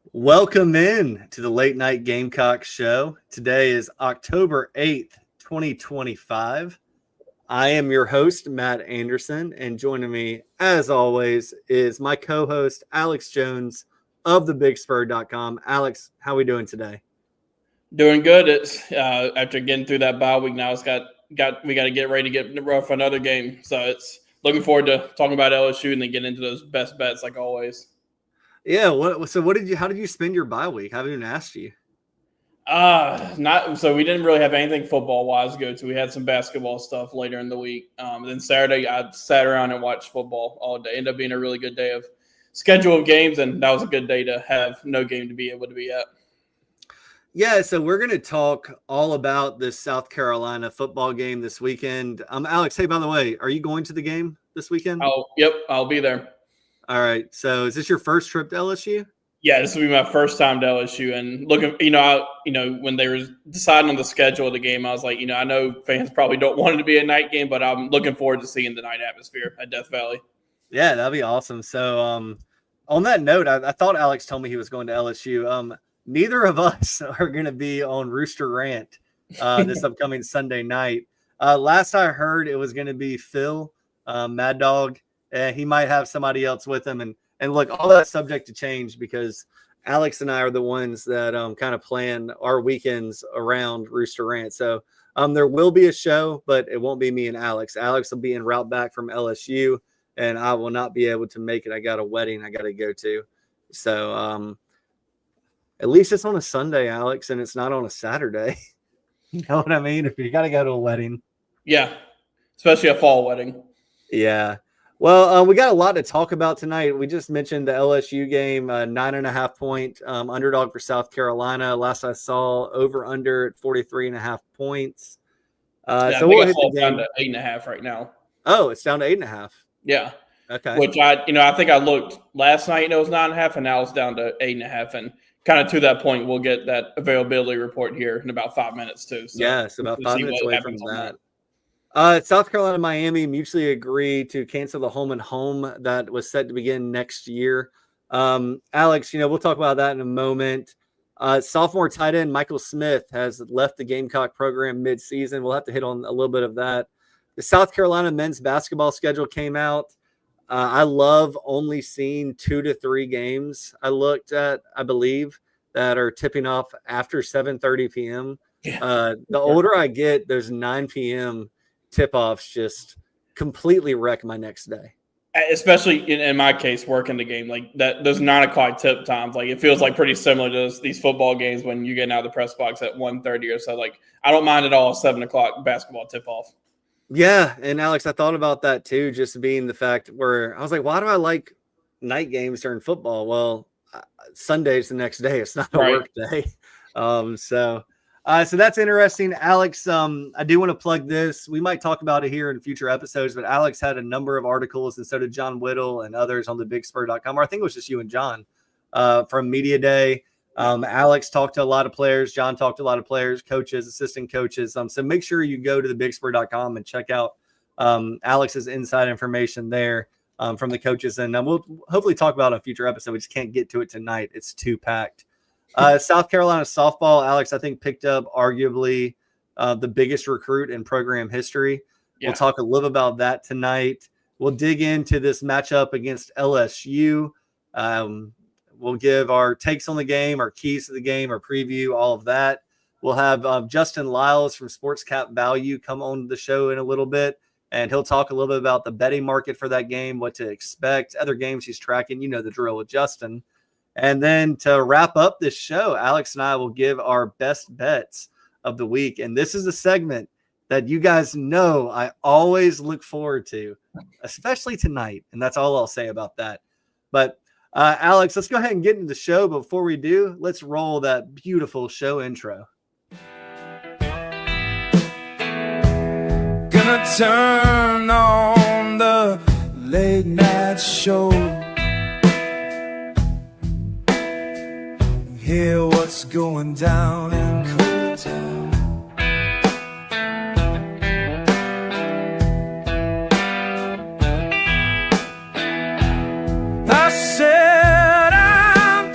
Welcome in to the Late Night Gamecocks show. Today is October 8th, 2025. I am your host, Matt Anderson, and joining me, as always, is my co-host, Alex Jones of thebigspur.com. Alex, how are we doing today? Doing good. It's after getting through that bye week. Now we got to get ready to get rough for another game. So it's looking forward to talking about LSU and then get into those best bets like always. Yeah. How did you spend your bye week? I haven't even asked you. Not so we didn't really have anything football wise to go to. We had some basketball stuff later in the week. Then Saturday I sat around and watched football all day. Ended up being a really good day of schedule of games, and that was a good day to have no game to be able to be at. Yeah, so we're going to talk all about this South Carolina football game this weekend. Alex, hey, by the way, are you going to the game this weekend? Yep, I'll be there. All right. So is this your first trip to LSU? Yeah, this will be my first time to LSU, and looking, when they were deciding on the schedule of the game, I was like, I know fans probably don't want it to be a night game, but I'm looking forward to seeing the night atmosphere at Death Valley. Yeah, that'd be awesome. So, on that note, I thought Alex told me he was going to LSU. Neither of us are going to be on Rooster Rant this upcoming Sunday night. Last I heard, it was going to be Phil, Mad Dog. He might have somebody else with him. And look, all that's subject to change because Alex and I are the ones that kind of plan our weekends around Rooster Rant. So there will be a show, but it won't be me and Alex. Alex will be en route back from LSU, and I will not be able to make it. I got a wedding I got to go to. So at least it's on a Sunday, Alex, and it's not on a Saturday. You know what I mean? If you got to go to a wedding. Yeah, especially a fall wedding. Yeah. Well, we got a lot to talk about tonight. We just mentioned the LSU game, 9.5 point underdog for South Carolina. Last I saw, over under at 43.5 points. So we'll hit the game down to 8.5 right now. Oh, it's down to 8.5. Yeah. Okay. Which I think I looked last night. It was 9.5, and now it's down to 8.5. And kind of to that point, we'll get that availability report here in about 5 minutes too. So yeah, it's about 5 minutes away from that. South Carolina and Miami mutually agreed to cancel the home and home that was set to begin next year. Alex, we'll talk about that in a moment. Sophomore tight end Michael Smith has left the Gamecock program mid-season. We'll have to hit on a little bit of that. The South Carolina men's basketball schedule came out. I love only seeing 2 to 3 games I looked at, I believe, that are tipping off after 7:30 p.m. Yeah. The older I get, those 9 p.m. tip-offs just completely wreck my next day. Especially in my case, working the game, like that, those 9 o'clock tip times, like it feels like pretty similar to these football games when you get out of the press box at 1:30 or so. Like I don't mind at all 7 o'clock basketball tip-off. Yeah, and Alex, I thought about that too, just being the fact where I was like, why do I like night games during football? Well, Sunday's the next day. It's not a work day. So that's interesting. Alex, I do want to plug this. We might talk about it here in future episodes, but Alex had a number of articles, and so did John Whittle and others on thebigspur.com, or I think it was just you and John from Media Day. Alex talked to a lot of players. John talked to a lot of players, coaches, assistant coaches. So make sure you go to thebigspur.com and check out Alex's inside information there from the coaches. And we'll hopefully talk about it on a future episode. We just can't get to it tonight. It's too packed. South Carolina softball, Alex, I think picked up arguably the biggest recruit in program history. Yeah. We'll talk a little about that tonight. We'll dig into this matchup against LSU. We'll give our takes on the game, our keys to the game, our preview, all of that. We'll have Justin Lyles from Sports Cap Value come on the show in a little bit, and he'll talk a little bit about the betting market for that game, what to expect, other games he's tracking. You know the drill with Justin. And then to wrap up this show, Alex and I will give our best bets of the week. And this is a segment that you guys know I always look forward to, especially tonight. And that's all I'll say about that. But Alex, let's go ahead and get into the show. But before we do, let's roll that beautiful show intro. Gonna turn on the late night show. Hear what's going down in Cooltown. I said I'm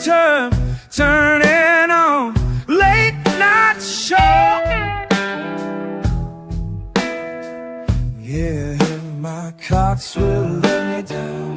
thoughts will let me down.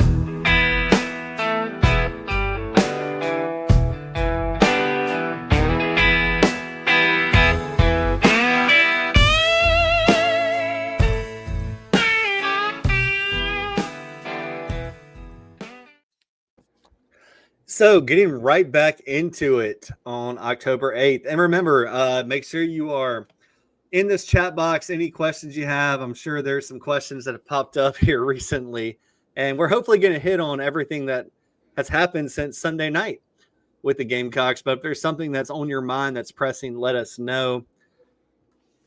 So getting right back into it on October 8th. And remember, make sure you are in this chat box. Any questions you have, I'm sure there's some questions that have popped up here recently. And we're hopefully going to hit on everything that has happened since Sunday night with the Gamecocks. But if there's something that's on your mind that's pressing, let us know.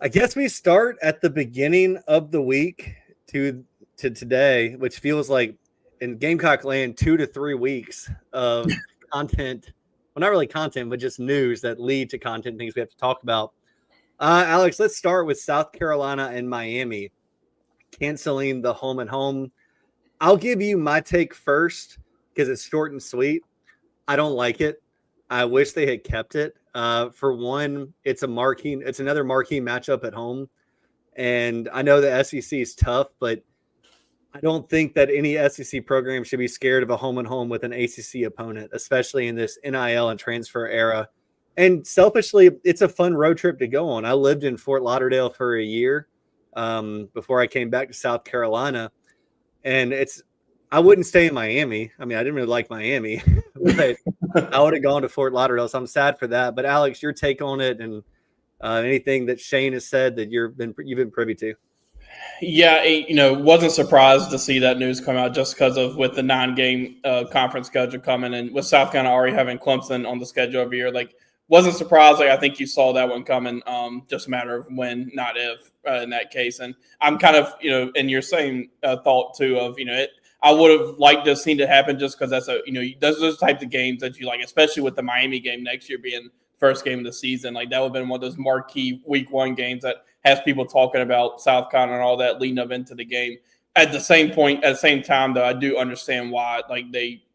I guess we start at the beginning of the week to today, which feels like in Gamecock land 2 to 3 weeks of content. Well, not really content, but just news that lead to content, things we have to talk about. Alex, let's start with South Carolina and Miami canceling the home and home. I'll give you my take first because it's short and sweet. I don't like it. I wish they had kept it. For one, it's another marquee matchup at home. And I know the SEC is tough, but I don't think that any SEC program should be scared of a home and home with an ACC opponent, especially in this NIL and transfer era. And selfishly, it's a fun road trip to go on. I lived in Fort Lauderdale for a year before I came back to South Carolina. And I wouldn't stay in Miami. I mean, I didn't really like Miami, but I would have gone to Fort Lauderdale. So I'm sad for that. But Alex, your take on it and anything that Shane has said that you've been privy to? Yeah, wasn't surprised to see that news come out just because of with the 9-game conference schedule coming and with South Carolina already having Clemson on the schedule every year. Like, wasn't surprised. Like, I think you saw that one coming. Just a matter of when, not if, in that case. And I'm kind of, in your same thought too of, I would have liked to have seen it happen just because that's those types of games that you like, especially with the Miami game next year being first game of the season. Like, that would have been one of those marquee week 1 games that has people talking about South Carolina and all that leading up into the game. At the same time, though, I do understand why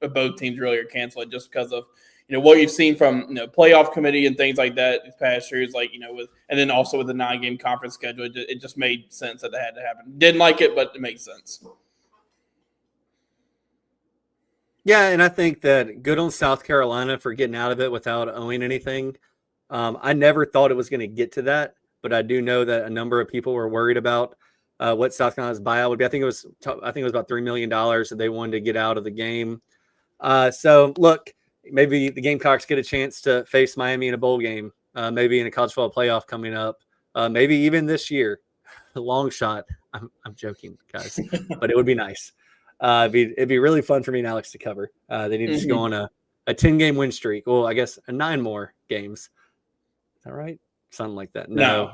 both teams really are canceling just because of what you've seen from playoff committee and things like that these past years, and then also with the 9-game conference schedule, it just made sense that it had to happen. Didn't like it, but it makes sense. Yeah, and I think that good on South Carolina for getting out of it without owing anything. I never thought it was going to get to that, but I do know that a number of people were worried about what South Carolina's buyout would be. I think it was about $3 million that they wanted to get out of the game. So look, maybe the Gamecocks get a chance to face Miami in a bowl game, maybe in a college football playoff coming up, maybe even this year. A long shot. I'm joking, guys, but it would be nice. It'd be really fun for me and Alex to cover. They need to just go on a 10-game win streak. Well, I guess 9 more games. Is that right? Something like that. No.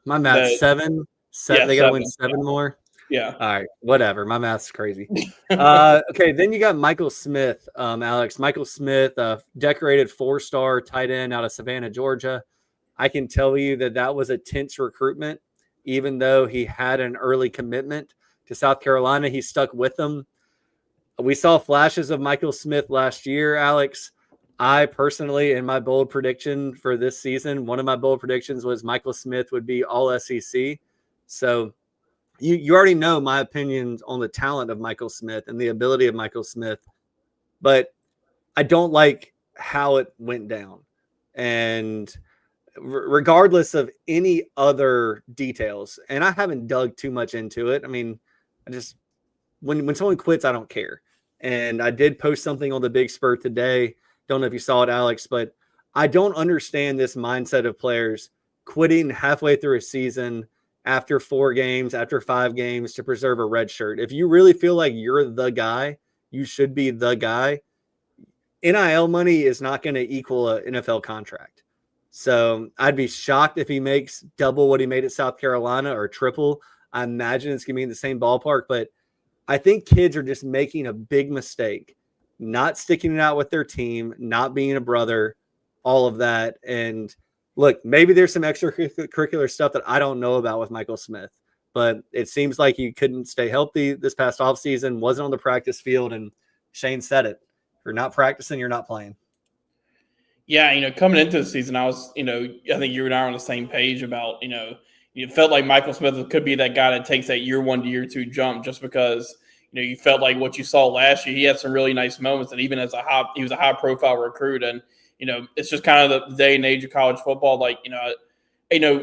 My math's 7. Yeah, they got to win 7 more. Yeah. All right. Whatever. My math's crazy. Okay. Then you got Michael Smith, Alex. Michael Smith, a decorated 4-star tight end out of Savannah, Georgia. I can tell you that was a tense recruitment, even though he had an early commitment to South Carolina. He stuck with them. We saw flashes of Michael Smith last year, Alex. I personally, in my bold prediction for this season, one of my bold predictions was Michael Smith would be all SEC. So you already know my opinions on the talent of Michael Smith and the ability of Michael Smith, but I don't like how it went down. And regardless of any other details, and I haven't dug too much into it. I mean, I just when someone quits, I don't care. And I did post something on the Big Spur today. Don't know if you saw it, Alex, but I don't understand this mindset of players quitting halfway through a season after 4 games, after 5 games to preserve a red shirt. If you really feel like you're the guy, you should be the guy. NIL money is not going to equal an NFL contract. So I'd be shocked if he makes double what he made at South Carolina or triple. I imagine it's going to be in the same ballpark, but I think kids are just making a big mistake, not sticking it out with their team, not being a brother, all of that. And look, maybe there's some extracurricular stuff that I don't know about with Michael Smith, but it seems like he couldn't stay healthy this past offseason, wasn't on the practice field, and Shane said it. If you're not practicing, you're not playing. Yeah, coming into the season, I was, I think you and I are on the same page about, it felt like Michael Smith could be that guy that takes that year 1 to year 2 jump just because, you felt like what you saw last year. He had some really nice moments, and even as he was a high profile recruit, and it's just kind of the day and age of college football. Like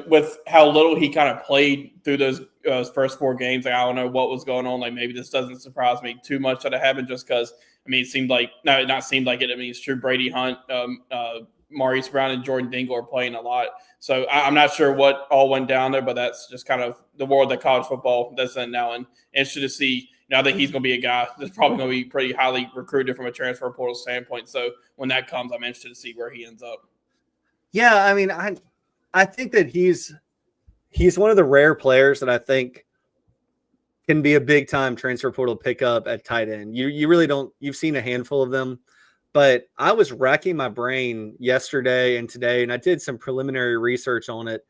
with how little he kind of played through those first 4 games, like, I don't know what was going on. Like, maybe this doesn't surprise me too much that it happened, just because it seemed like not seemed like it. It's true. Brady Hunt, Maurice Brown, and Jordan Dingle are playing a lot. So I'm not sure what all went down there, but that's just kind of the world that college football does in now. And interested to see. I think he's going to be a guy that's probably going to be pretty highly recruited from a transfer portal standpoint. So when that comes, I'm interested to see where he ends up. Yeah, I think that he's one of the rare players that I think can be a big time transfer portal pickup at tight end. You really don't. You've seen a handful of them, but I was racking my brain yesterday and today, and I did some preliminary research on it.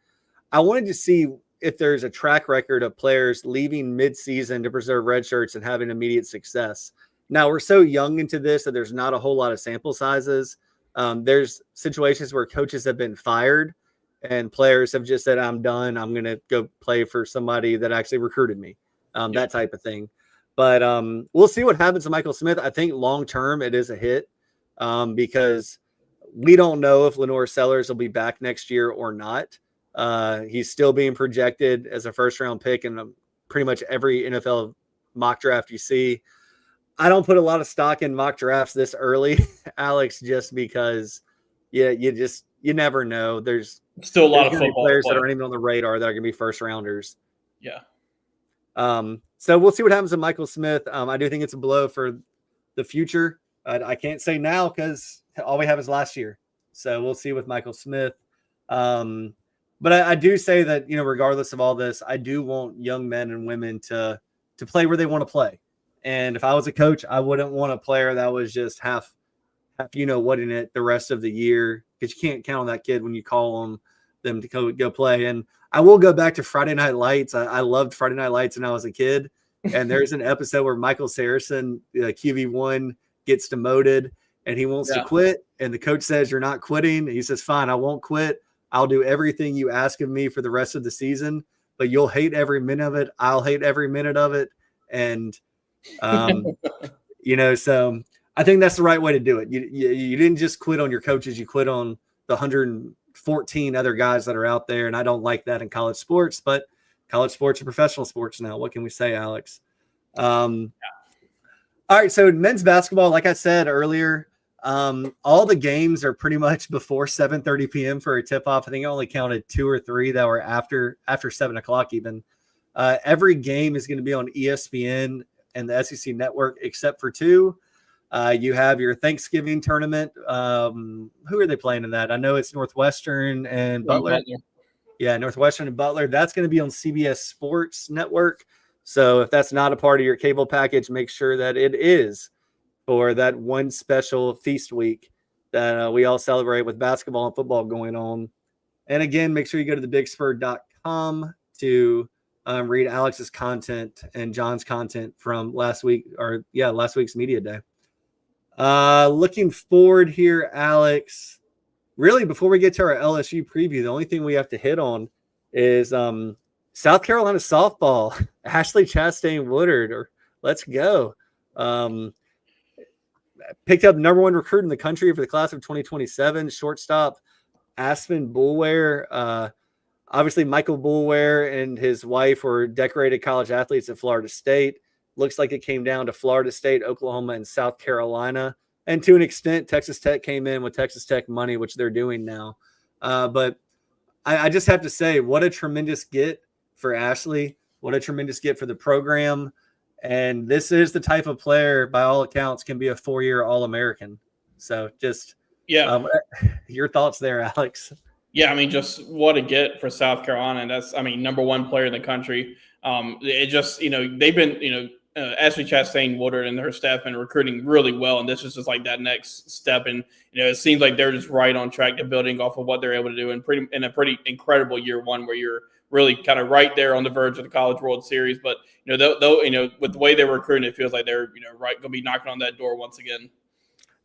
I wanted to see if there's a track record of players leaving mid-season to preserve red shirts and having immediate success. Now, we're so young into this that there's not a whole lot of sample sizes. There's situations where coaches have been fired and players have just said, I'm done. I'm going to go play for somebody that actually recruited me, that type of thing. But we'll see what happens to Michael Smith. I think long-term it is a hit because we don't know if Lenore Sellers will be back next year or not. He's still being projected as a first-round pick in pretty much every NFL mock draft you see. I don't put a lot of stock in mock drafts this early, Alex, just because you never know. There's still a lot of football players that aren't even on the radar that are going to be first-rounders. Yeah. So we'll see what happens to Michael Smith. I do think it's a blow for the future. I can't say now because all we have is last year. So we'll see with Michael Smith. But I do say that, regardless of all this, I do want young men and women to play where they want to play. And if I was a coach, I wouldn't want a player that was just half what in it the rest of the year, because you can't count on that kid when you call them to go play. And I will go back to Friday Night Lights. I loved Friday Night Lights when I was a kid. And there's an episode where Michael Saracen, QB1, gets demoted and he wants to quit. And the coach says, you're not quitting. And he says, fine, I won't quit. I'll do everything you ask of me for the rest of the season, but you'll hate every minute of it. I'll hate every minute of it. And, so I think that's the right way to do it. You didn't just quit on your coaches. You quit on the 114 other guys that are out there. And I don't like that in college sports, but college sports are professional sports now. What can we say, Alex? All right. So men's basketball, like I said earlier, all the games are pretty much before 7:30 p.m. for a tip-off. I think I only counted 2 or 3 that were after 7 o'clock even. Every game is going to be on ESPN and the SEC network except for 2. You have your Thanksgiving tournament. Who are they playing in that? I know it's Northwestern and Butler. Yeah, Northwestern and Butler. That's going to be on CBS Sports Network. So if that's not a part of your cable package, make sure that it is for that one special feast week that we all celebrate with basketball and football going on. And again, make sure you go to thebigspur.com to read Alex's content and John's content from last week's media day. Looking forward here, Alex. Really, before we get to our LSU preview, the only thing we have to hit on is South Carolina softball. Ashley Chastain Woodard, let's go. Picked up number 1 recruit in the country for the class of 2027, shortstop Aspen Boulware. Obviously, Michael Boulware and his wife were decorated college athletes at Florida State. Looks like it came down to Florida State, Oklahoma, and South Carolina. And to an extent, Texas Tech came in with Texas Tech money, which they're doing now. But I just have to say, what a tremendous get for Ashley. What a tremendous get for the program. And this is the type of player, by all accounts, can be a 4-year All-American. So just your thoughts there, Alex. Yeah, just what a get for South Carolina. That's, number 1 player in the country. It just, they've been, Ashley Chastain Woodard and her staff been recruiting really well. And this is just like that next step. And, it seems like they're just right on track to building off of what they're able to do in a pretty incredible year 1 where you're really kind of right there on the verge of the College World Series. But, though, with the way they're recruiting, it feels like they're, right, going to be knocking on that door once again.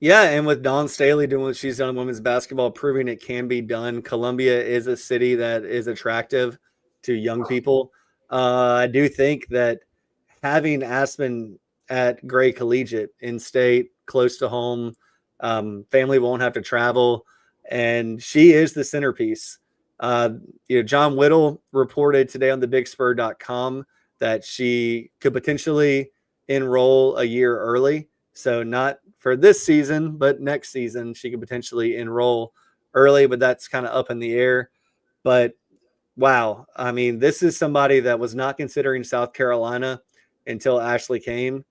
Yeah, and with Dawn Staley doing what she's done in women's basketball, proving it can be done. Columbia is a city that is attractive to young people. I do think that having Aspen at Gray Collegiate, in state, close to home. Family won't have to travel, and she is the centerpiece. John Whittle reported today on thebigspur.com that she could potentially enroll a year early. So not for this season, but next season she could potentially enroll early, but that's kind of up in the air. But wow, I mean, this is somebody that was not considering South Carolina until Ashley came.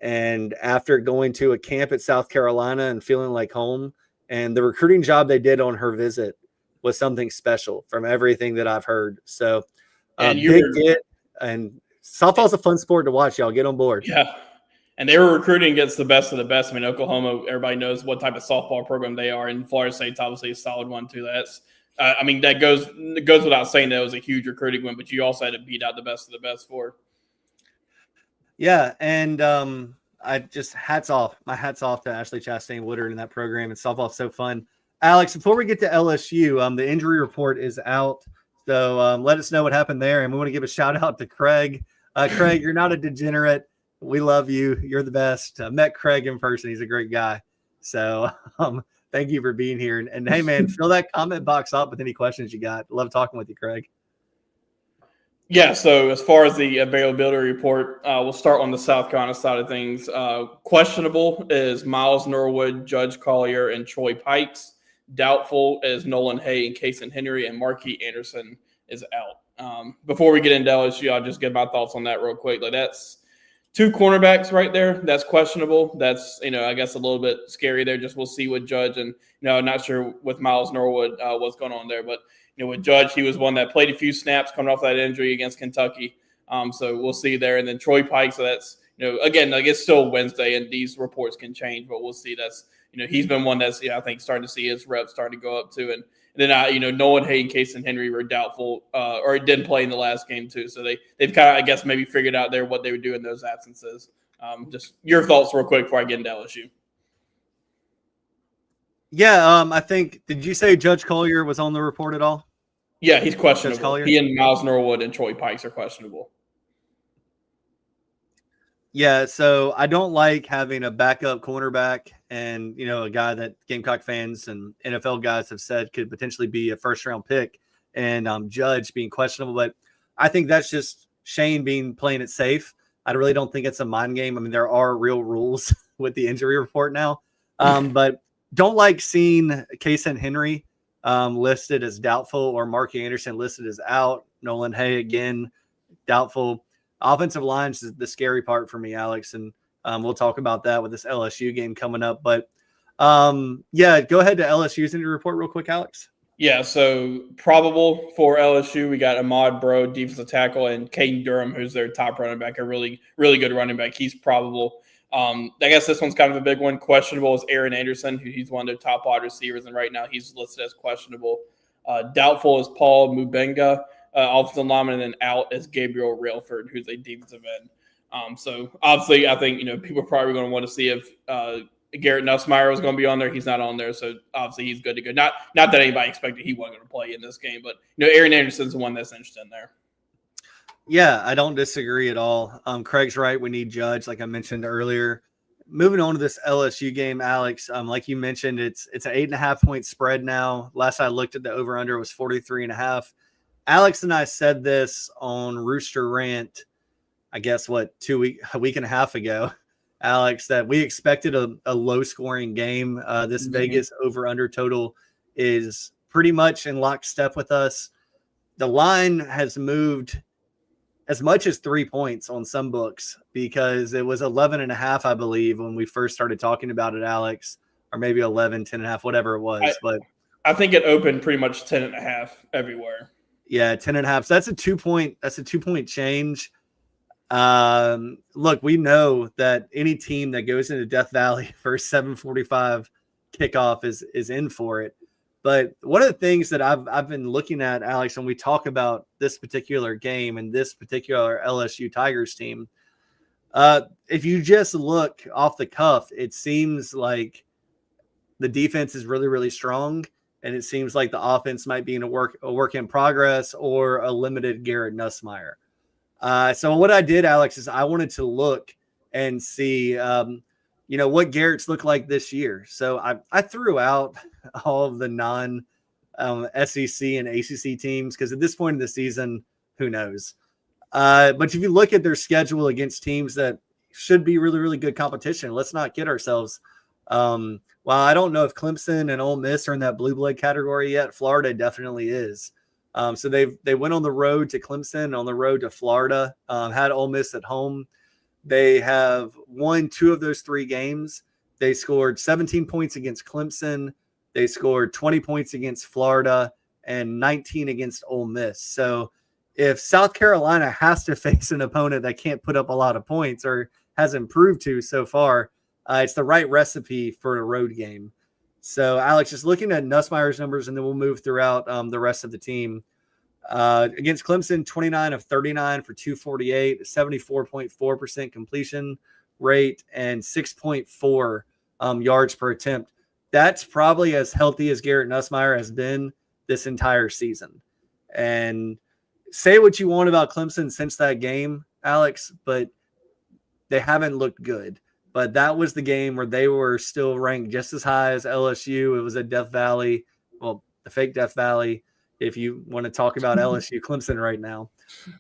And after going to a camp at South Carolina and feeling like home, and the recruiting job they did on her visit was something special from everything that I've heard. So big get, and softball's a fun sport to watch. Y'all get on board. Yeah. And they were recruiting against the best of the best. I mean, Oklahoma, everybody knows what type of softball program they are. And Florida State's obviously a solid one too. That's, that goes without saying that it was a huge recruiting win, but you also had to beat out the best of the best for. Yeah, and I just hats off to Ashley Chastain Woodard in that program. And softball's so fun. Alex, before we get to LSU, the injury report is out. So let us know what happened there. And we want to give a shout out to Craig. Craig, you're not a degenerate. We love you. You're the best. I met Craig in person. He's a great guy. So thank you for being here. And hey, man, fill that comment box up with any questions you got. Love talking with you, Craig. Yeah, so as far as the availability report, we'll start on the South Carolina side of things. Questionable is Miles Norwood, Judge Collier, and Troy Pikes. Doubtful is Nolan Hay and Kason Henry, and Marquis Anderson is out. Before we get into LSU, I'll just give my thoughts on that real quick. Like, that's two cornerbacks right there. That's questionable. That's, I guess a little bit scary there. Just we'll see with Judge, and not sure with Miles Norwood what's going on there, but with Judge, he was one that played a few snaps coming off that injury against Kentucky. So we'll see there. And then Troy Pike, so that's, again, like it's still Wednesday and these reports can change, but we'll see. That's, he's been one that's, I think starting to see his reps starting to go up too. And then, Nolan Hay and Kason Henry were doubtful or didn't play in the last game too. So they've kind of, I guess, maybe figured out there what they would do in those absences. Just your thoughts real quick before I get into LSU. Yeah, I think, did you say Judge Collier was on the report at all? Yeah, he's questionable. He and Miles Norwood and Troy Pikes are questionable. Yeah, so I don't like having a backup cornerback and, a guy that Gamecock fans and NFL guys have said could potentially be a first-round pick, and Judge being questionable. But I think that's just Shane playing it safe. I really don't think it's a mind game. I mean, there are real rules with the injury report now. But don't like seeing Kason Henry listed as doubtful, or Marquis Anderson listed as out. Nolan Hay, again, doubtful. Offensive line is the scary part for me, Alex, and we'll talk about that with this LSU game coming up. But, go ahead to LSU's injury report real quick, Alex. Yeah, so probable for LSU, we got Ahmad Bro, defensive tackle, and Caden Durham, who's their top running back, a really, really good running back. He's probable. I guess this one's kind of a big one. Questionable is Aaron Anderson, he's one of their top wide receivers, and right now he's listed as questionable. Doubtful is Paul Mubenga, offensive lineman, and then out is Gabriel Railford, who's a defensive end. So obviously, I think people are probably going to want to see if Garrett Nussmeier was going to be on there. He's not on there, so obviously he's good to go. Not that anybody expected he wasn't going to play in this game, but Aaron Anderson's the one that's interested in there. Yeah, I don't disagree at all. Craig's right. We need Judge, like I mentioned earlier. Moving on to this LSU game, Alex, like you mentioned, it's an 8.5-point spread now. Last I looked at the over-under was 43.5. Alex and I said this on Rooster Rant, I guess, a week and a half ago, Alex, that we expected a low-scoring game. This Vegas over-under total is pretty much in lockstep with us. The line has moved as much as 3 points on some books, because it was 11.5, I believe, when we first started talking about it, Alex, or maybe 11, 10.5, whatever it was. But I think it opened pretty much 10.5 everywhere. Yeah, 10.5. So that's a 2-point change. Look, we know that any team that goes into Death Valley for a 7:45 kickoff is in for it. But one of the things that I've been looking at, Alex, when we talk about this particular game and this particular LSU Tigers team, if you just look off the cuff, it seems like the defense is really, really strong, and it seems like the offense might be in a work in progress or a limited Garrett Nussmeier. So what I did, Alex, is I wanted to look and see, what Garrett's looked like this year. So I threw out all of the non SEC and ACC teams because at this point in the season, who knows? But if you look at their schedule against teams that should be really, really good competition, let's not kid ourselves. While I don't know if Clemson and Ole Miss are in that blue blood category yet, Florida definitely is. So they went on the road to Clemson, on the road to Florida, had Ole Miss at home. They have won 2 of those 3 games. They scored 17 points against Clemson. They scored 20 points against Florida and 19 against Ole Miss. So if South Carolina has to face an opponent that can't put up a lot of points or hasn't proved to so far, it's the right recipe for a road game. So, Alex, just looking at Nussmeier's numbers, and then we'll move throughout the rest of the team. Against Clemson, 29 of 39 for 248, 74.4% completion rate, and 6.4 yards per attempt. That's probably as healthy as Garrett Nussmeier has been this entire season. And say what you want about Clemson since that game, Alex, but they haven't looked good. But that was the game where they were still ranked just as high as LSU. It was a Death Valley, well, the fake Death Valley, if you want to talk about LSU Clemson right now.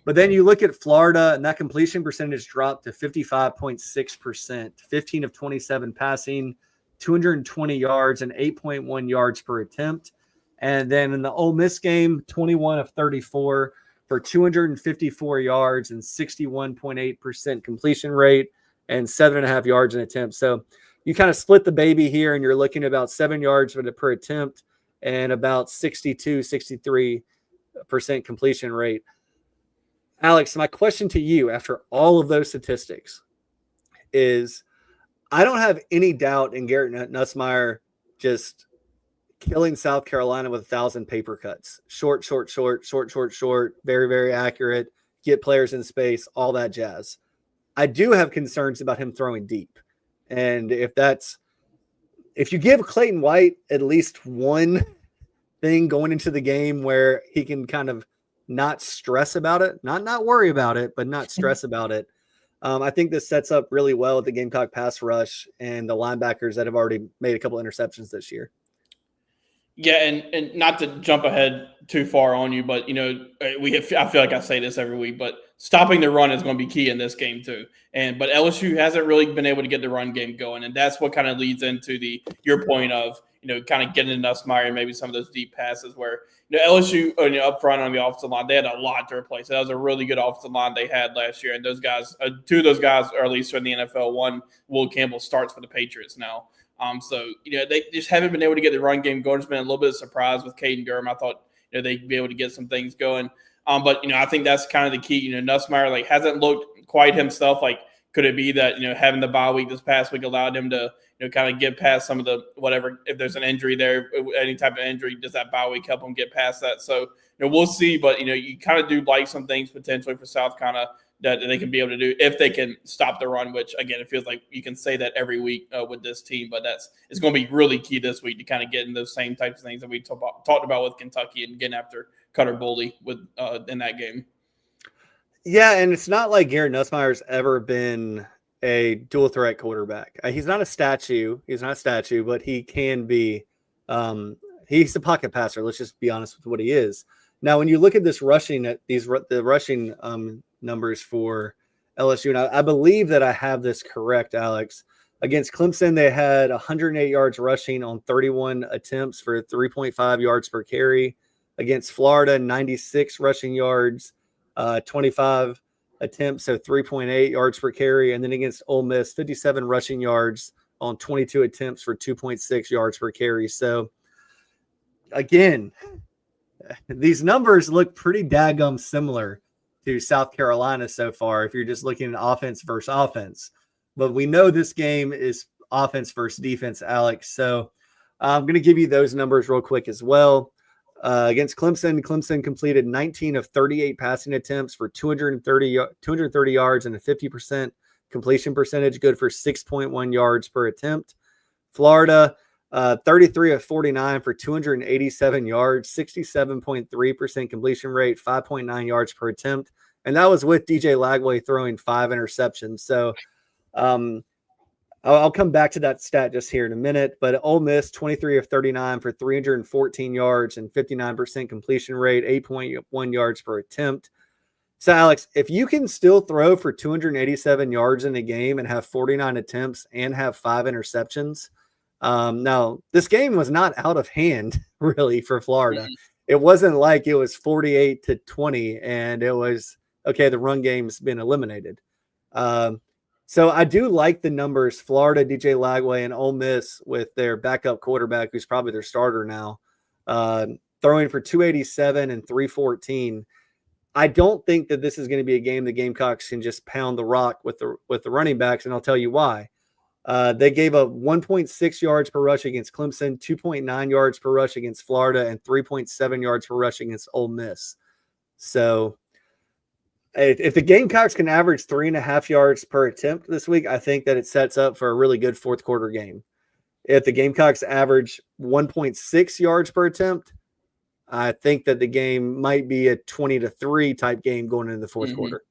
But then you look at Florida, and that completion percentage dropped to 55.6%, 15 of 27 passing, 220 yards, and 8.1 yards per attempt. And then in the Ole Miss game, 21 of 34 for 254 yards and 61.8% completion rate and 7.5 yards an attempt. So you kind of split the baby here, and you're looking at about 7 yards per attempt and about 63% completion rate. Alex, my question to you after all of those statistics is, I don't have any doubt in Garrett Nussmeier just killing South Carolina with 1,000 paper cuts. Short, very, very accurate, get players in space, all that jazz. I do have concerns about him throwing deep. And if you give Clayton White at least one thing going into the game where he can kind of not stress about it, not worry about it, but not stress about it, I think this sets up really well with the Gamecock pass rush and the linebackers that have already made a couple interceptions this year. Yeah, and not to jump ahead too far on you, but I feel like I say this every week, but stopping the run is going to be key in this game too. But LSU hasn't really been able to get the run game going, and that's what kind of leads into your point of kind of getting to Nussmeier and maybe some of those deep passes where LSU up front on the offensive line, they had a lot to replace. That was a really good offensive line they had last year, and those guys, 2 of those guys, or at least in the NFL, one Will Campbell starts for the Patriots now. So they just haven't been able to get the run game going. It's been a little bit of surprise with Caden Durham. I thought they'd be able to get some things going. But I think that's kind of the key. Nussmeier hasn't looked quite himself. Could it be that having the bye week this past week allowed him to kind of get past some of the whatever, if there's an injury there, any type of injury, does that bye week help him get past that? So we'll see. But you kind of do like some things potentially for South Carolina that they can be able to do if they can stop the run, which, again, it feels like you can say that every week with this team, but it's going to be really key this week to kind of get in those same types of things that we talked about with Kentucky and getting after Cutter Bully in that game. Yeah, and it's not like Garrett Nussmeier's ever been a dual threat quarterback. He's not a statue. But he can be he's a pocket passer. Let's just be honest with what he is. Now, when you look at this rushing, the rushing numbers for LSU, and I believe that I have this correct, Alex. Against Clemson, they had 108 yards rushing on 31 attempts for 3.5 yards per carry. Against Florida, 96 rushing yards, 25 attempts, so 3.8 yards per carry. And then against Ole Miss, 57 rushing yards on 22 attempts for 2.6 yards per carry. So, again, these numbers look pretty daggum similar to South Carolina so far if you're just looking at offense versus offense. But we know this game is offense versus defense, Alex. So I'm going to give you those numbers real quick as well. Against Clemson completed 19 of 38 passing attempts for 230 yards and a 50% completion percentage, good for 6.1 yards per attempt. Florida, 33 of 49 for 287 yards, 67.3% completion rate, 5.9 yards per attempt. And that was with DJ Lagway throwing 5 interceptions. So I'll come back to that stat just here in a minute, but Ole Miss 23 of 39 for 314 yards and 59% completion rate, 8.1 yards per attempt. So, Alex, if you can still throw for 287 yards in a game and have 49 attempts and have 5 interceptions, now this game was not out of hand really for Florida. It wasn't like it was 48-20 and it was okay. The run game's been eliminated. So I do like the numbers. Florida, DJ Lagway, and Ole Miss with their backup quarterback, who's probably their starter now, throwing for 287 and 314. I don't think that this is going to be a game the Gamecocks can just pound the rock with the running backs, and I'll tell you why. They gave up 1.6 yards per rush against Clemson, 2.9 yards per rush against Florida, and 3.7 yards per rush against Ole Miss. So if the Gamecocks can average 3.5 yards per attempt this week, I think that it sets up for a really good fourth quarter game. If the Gamecocks average 1.6 yards per attempt, I think that the game might be a 20-3 type game going into the fourth quarter.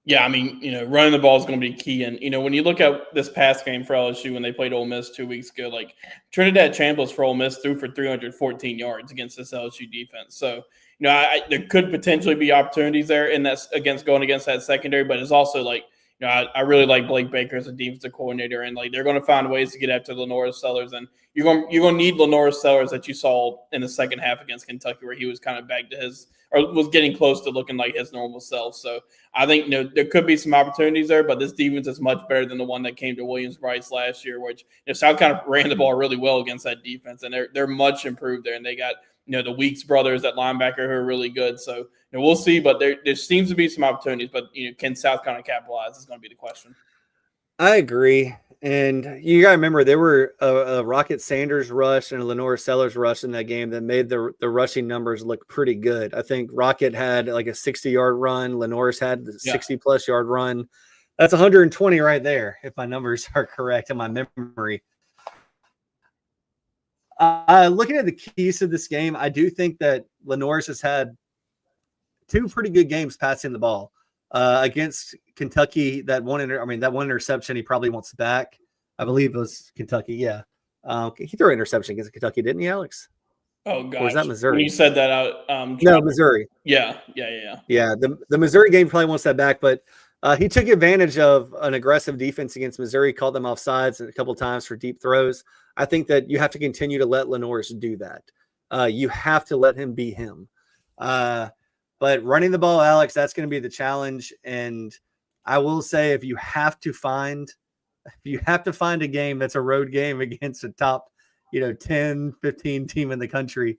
Yeah, I mean, running the ball is going to be key. And, when you look at this past game for LSU when they played Ole Miss 2 weeks ago, like Trinidad Chambliss for Ole Miss threw for 314 yards against this LSU defense. So, there could potentially be opportunities there in that going against that secondary, but it's also like, I really like Blake Baker as a defensive coordinator, and like they're going to find ways to get after Lenora Sellers, and you're going to need Lenora Sellers that you saw in the second half against Kentucky, where he was kind of back to was getting close to looking like his normal self. So I think there could be some opportunities there, but this defense is much better than the one that came to Williams-Brice last year, which South kind of ran the ball really well against that defense, and they're much improved there, and they got the Weeks brothers at linebacker who are really good. So we'll see, but there seems to be some opportunities, but can South kind of capitalize is going to be the question. I agree. And you got to remember, there were a Rocket Sanders rush and a Lenora Sellers rush in that game that made the rushing numbers look pretty good. I think Rocket had like a 60-yard run. Lenore's had the 60-plus yard run. That's 120 right there, if my numbers are correct in my memory. Looking at the keys to this game, I do think that Lenore's has had 2 pretty good games passing the ball. Against Kentucky, that one interception he probably wants back. I believe it was Kentucky. Yeah. He threw an interception against Kentucky, didn't he, Alex? Oh, gosh. Or was that Missouri? When you said that out. No, Missouri. Yeah. Yeah. The Missouri game probably wants that back, but he took advantage of an aggressive defense against Missouri, called them off sides a couple times for deep throws. I think that you have to continue to let Lenore's do that. You have to let him be him. But running the ball, Alex, that's going to be the challenge. And I will say, if you have to find a game that's a road game against a top, 10, 15 team in the country,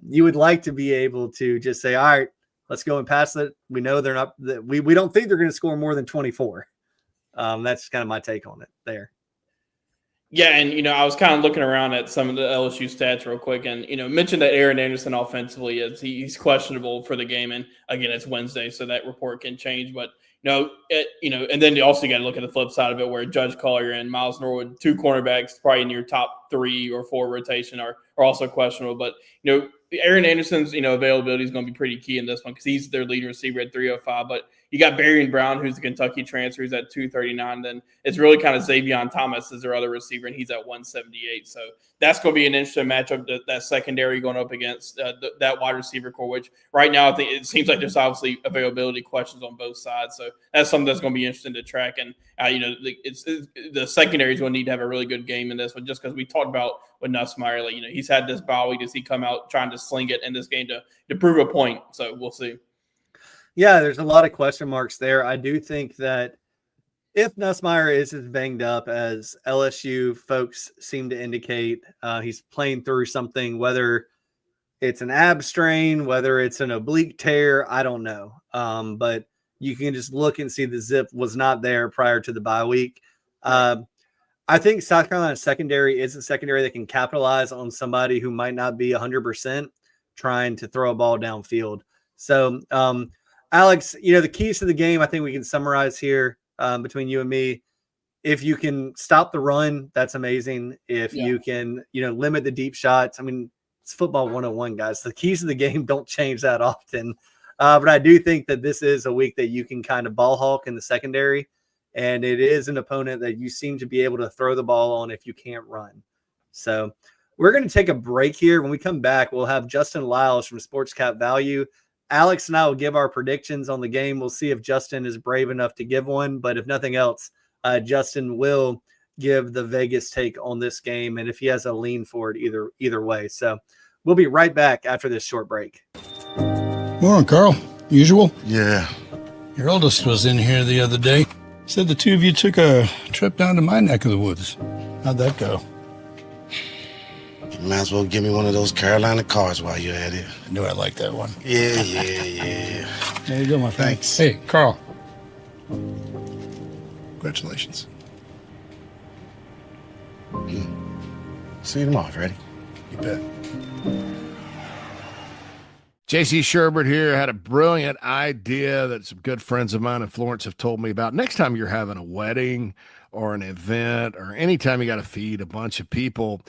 you would like to be able to just say, all right, let's go and pass it. We know they're not. We don't think they're going to score more than 24. That's kind of my take on it there. Yeah, and, I was kind of looking around at some of the LSU stats real quick and, mentioned that Aaron Anderson offensively he's questionable for the game. And, again, it's Wednesday, so that report can change. But, and then you also got to look at the flip side of it where Judge Collier and Miles Norwood, 2 cornerbacks, probably in your top 3 or 4 rotation are also questionable. But, Aaron Anderson's, availability is going to be pretty key in this one because he's their leading receiver at 305. But you got Barry Brown, who's the Kentucky transfer, who's at 239. Then it's really kind of Xavion Thomas is their other receiver, and he's at 178. So that's going to be an interesting matchup, that secondary going up against that wide receiver core, which right now I think it seems like there's obviously availability questions on both sides. So that's something that's going to be interesting to track. And, the secondary is going to need to have a really good game in this one just because we talked about with Nussmeier, he's had this bye week. Does he come out trying to sling it in this game to prove a point? So we'll see. Yeah, there's a lot of question marks there. I do think that if Nussmeier is as banged up as LSU folks seem to indicate, he's playing through something, whether it's an ab strain, whether it's an oblique tear, I don't know. But you can just look and see the zip was not there prior to the bye week. I think South Carolina's secondary is a secondary that can capitalize on somebody who might not be 100% trying to throw a ball downfield. So, Alex, the keys to the game, I think we can summarize here between you and me. If you can stop the run, that's amazing. If you can, limit the deep shots. I mean, it's football 101, guys. The keys to the game don't change that often. But I do think that this is a week that you can kind of ball hawk in the secondary and it is an opponent that you seem to be able to throw the ball on if you can't run. So we're going to take a break here. When we come back, we'll have Justin Lyles from Sports Cap Value. Alex and I will give our predictions on the game. We'll see if Justin is brave enough to give one, but if nothing else, Justin will give the Vegas take on this game, and if he has a lean for it either way. So we'll be right back after this short break. Morning, Carl. Usual? Yeah. Your oldest was in here the other day. Said the two of you took a trip down to my neck of the woods. How'd that go? You might as well give me one of those Carolina cards while you're at it. I knew I liked that one. Yeah. There you go, my friend. Thanks. Hey, Carl. Congratulations. See you tomorrow, Freddie. You bet. JC Sherbert here had a brilliant idea that some good friends of mine in Florence have told me about. Next time you're having a wedding or an event or anytime you got to feed a bunch of people,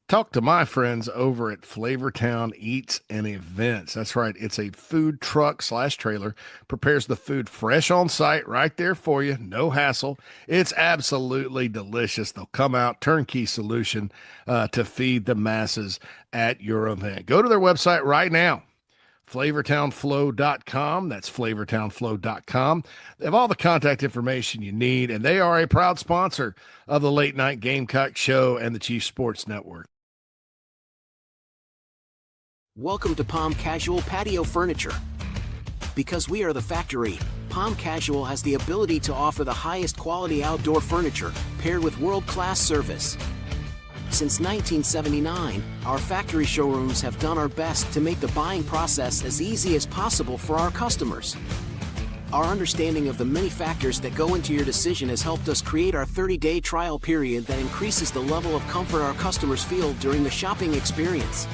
talk to my friends over at Flavortown Eats and Events. That's right. It's a food truck / trailer, prepares the food fresh on site right there for you. No hassle. It's absolutely delicious. They'll come out, turnkey solution to feed the masses at your event. Go to their website right now. flavortownflow.com. That's flavortownflow.com. They have all the contact information you need, and they are a proud sponsor of the Late Night Gamecock Show and the Chief Sports Network. Welcome to Palm Casual Patio Furniture. Because we are the factory, Palm Casual has the ability to offer the highest quality outdoor furniture paired with world-class service. Since 1979, our factory showrooms have done our best to make the buying process as easy as possible for our customers. Our understanding of the many factors that go into your decision has helped us create our 30-day trial period that increases the level of comfort our customers feel during the shopping experience.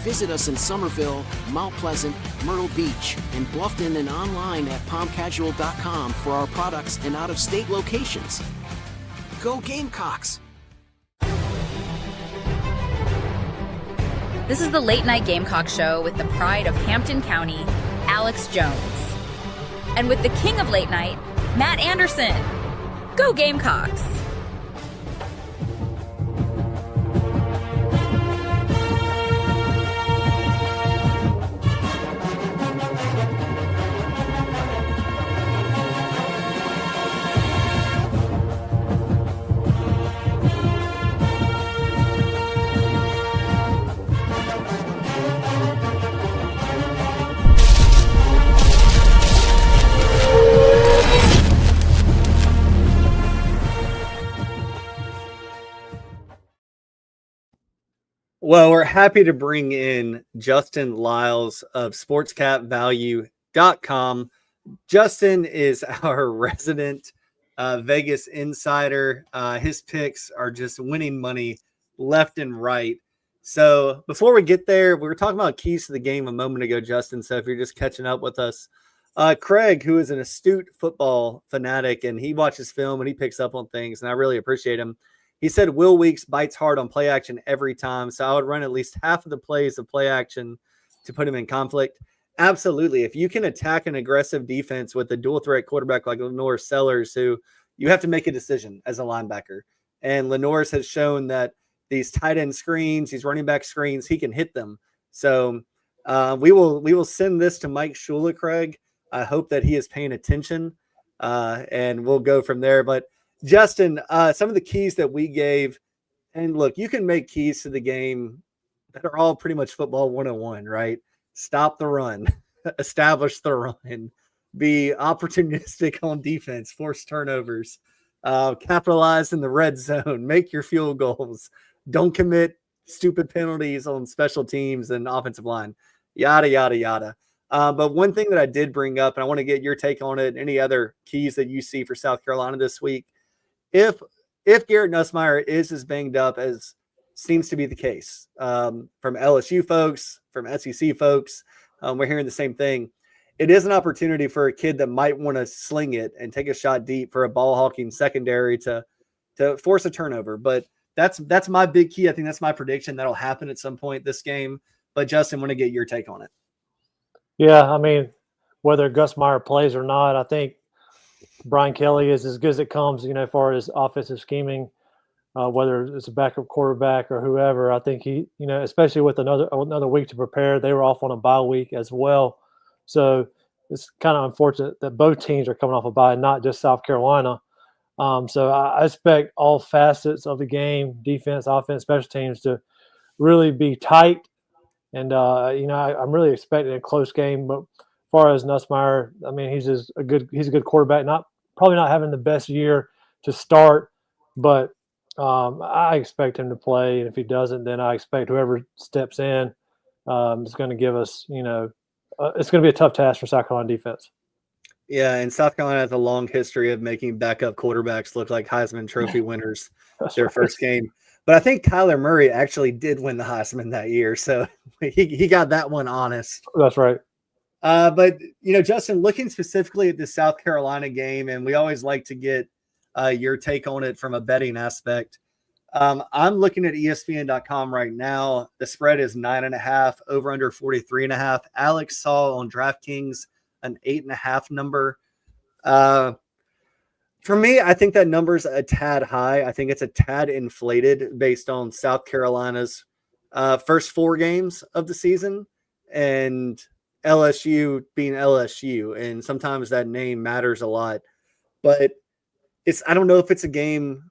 Visit us in Somerville, Mount Pleasant, Myrtle Beach, and Bluffton, and online at palmcasual.com for our products and out-of-state locations. Go Gamecocks! This is the Late Night Gamecock Show with the pride of Hampton County, Alex Jones. And with the king of late night, Matt Anderson. Go Gamecocks! Well, we're happy to bring in Justin Lyles of sportscapvalue.com. Justin is our resident Vegas insider. His picks are just winning money left and right. So before we get there, we were talking about keys to the game a moment ago, Justin. So if you're just catching up with us, Craig, who is an astute football fanatic, and he watches film and he picks up on things, and I really appreciate him. He said Will Weeks bites hard on play action every time, so I would run at least half of the plays of play action to put him in conflict. Absolutely. If you can attack an aggressive defense with a dual threat quarterback like Lenore Sellers, who you have to make a decision as a linebacker. And Lenore has shown that these tight end screens, these running back screens, he can hit them. So we will send this to Mike Shula, Craig. I hope that he is paying attention, and we'll go from there. But Justin, some of the keys that we gave, and look, you can make keys to the game that are all pretty much football 101, right? Stop the run, establish the run, be opportunistic on defense, force turnovers, capitalize in the red zone, make your field goals, don't commit stupid penalties on special teams and offensive line, yada, yada, yada. But one thing that I did bring up, and I want to get your take on it, any other keys that you see for South Carolina this week, if Garrett Nussmeier is as banged up as seems to be the case from LSU folks, from SEC folks, we're hearing the same thing. It is an opportunity for a kid that might want to sling it and take a shot deep for a ball hawking secondary to force a turnover. But that's my big key. I think that's my prediction. That'll happen at some point this game. But Justin, I want to get your take on it. Yeah, I mean, whether Gus Meyer plays or not, I think Brian Kelly is as good as it comes, as far as offensive scheming, whether it's a backup quarterback or whoever. I think he, especially with another week to prepare, they were off on a bye week as well. So it's kind of unfortunate that both teams are coming off a bye, not just South Carolina. So I expect all facets of the game, defense, offense, special teams, to really be tight. And, I'm really expecting a close game. But as far as Nussmeier, I mean, he's a good quarterback. Probably not having the best year to start, but I expect him to play. And if he doesn't, then I expect whoever steps in is going to give us, it's going to be a tough task for South Carolina defense. Yeah, and South Carolina has a long history of making backup quarterbacks look like Heisman Trophy winners their first game. But I think Kyler Murray actually did win the Heisman that year, so he got that one honest. That's right. But, Justin, looking specifically at the South Carolina game, and we always like to get your take on it from a betting aspect. I'm looking at ESPN.com right now. The spread is 9.5, over under 43.5. Alex saw on DraftKings an 8.5 number. For me, I think that number's a tad high. I think it's a tad inflated based on South Carolina's first 4 games of the season and LSU being LSU. And sometimes that name matters a lot. But I don't know if it's a game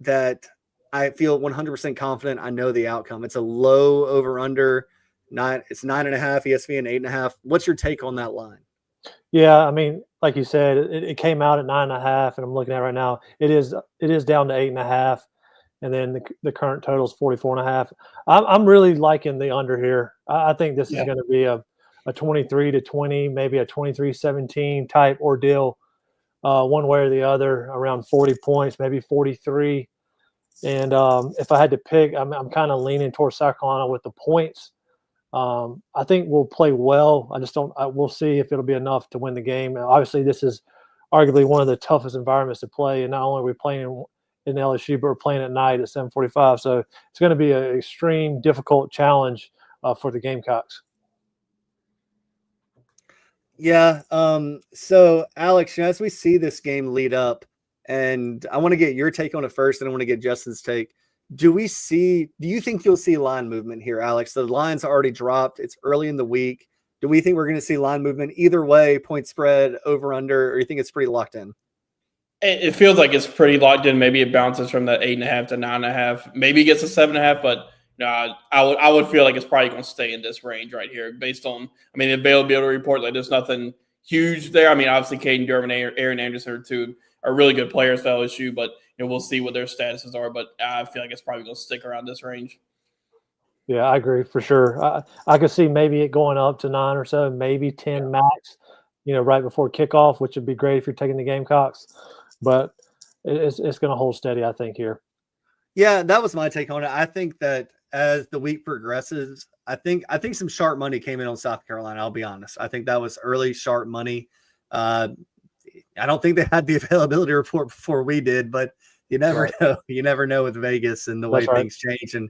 that I feel 100% confident I know the outcome. It's a low over-under. It's 9.5, ESPN 8.5. What's your take on that line? Yeah, I mean, like you said, it came out at 9.5, and I'm looking at it right now. It is down to 8.5, and then the current total is 44.5. I'm really liking the under here. I think this is going to be a 23-20, maybe a 23-17 type ordeal, one way or the other, around 40 points, maybe 43. And if I had to pick, I'm kind of leaning towards South Carolina with the points. I think we'll play well. We'll see if it'll be enough to win the game. And obviously, this is arguably one of the toughest environments to play. And not only are we playing in LSU, but we're playing at night at 7:45. So it's going to be an extreme, difficult challenge for the Gamecocks. Yeah. So, Alex, as we see this game lead up, and I want to get your take on it first, and I want to get Justin's take. Do you think you'll see line movement here, Alex? The line's already dropped. It's early in the week. Do we think we're going to see line movement either way, point spread, over, under, or you think it's pretty locked in? It feels like it's pretty locked in. Maybe it bounces from that 8.5 to 9.5. Maybe it gets a 7.5, but I would feel like it's probably going to stay in this range right here based on, the availability report. Like there's nothing huge there. Obviously, Caden Durham and Aaron Anderson are really good players for LSU, but we'll see what their statuses are. But I feel like it's probably going to stick around this range. Yeah, I agree for sure. I could see maybe it going up to 9 or so, maybe 10 max, right before kickoff, which would be great if you're taking the Gamecocks. But it's going to hold steady, I think, here. Yeah, that was my take on it. I think that as the week progresses, I think some sharp money came in on South Carolina. I'll be honest. I think that was early sharp money. I don't think they had the availability report before we did, but you never know. You never know with Vegas and the way things change and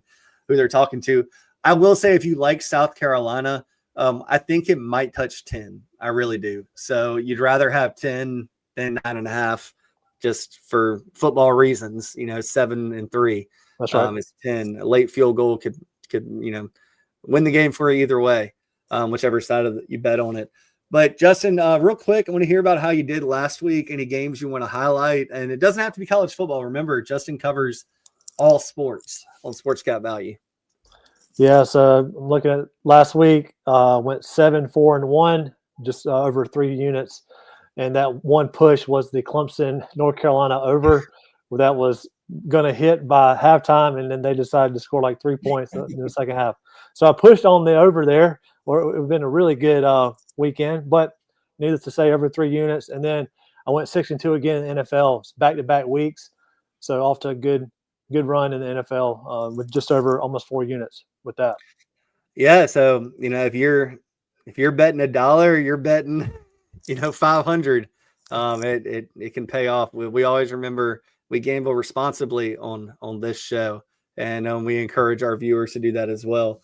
who they're talking to. I will say, if you like South Carolina, I think it might touch 10. I really do. So you'd rather have 10 than 9.5, just for football reasons. 7-3. That's right. It's 10. A late field goal could win the game for you either way, whichever side of you bet on it. But Justin, real quick, I want to hear about how you did last week. Any games you want to highlight? And it doesn't have to be college football. Remember, Justin covers all sports on Sports Cap Value. Yeah, so I'm looking at last week, went 7-4-1, just over 3 units. And that one push was the Clemson, North Carolina over, where that was going to hit by halftime, and then they decided to score like 3 points in the second half. So I pushed on the over there, or it would have been a really good weekend, but needless to say, over 3 units. And then I went 6-2 again in the NFL, back-to-back weeks. So off to a good run in the NFL with just over almost 4 units with that. Yeah. So, if you're betting $1, you're betting, 500. It can pay off. We always remember we gamble responsibly on this show, and we encourage our viewers to do that as well.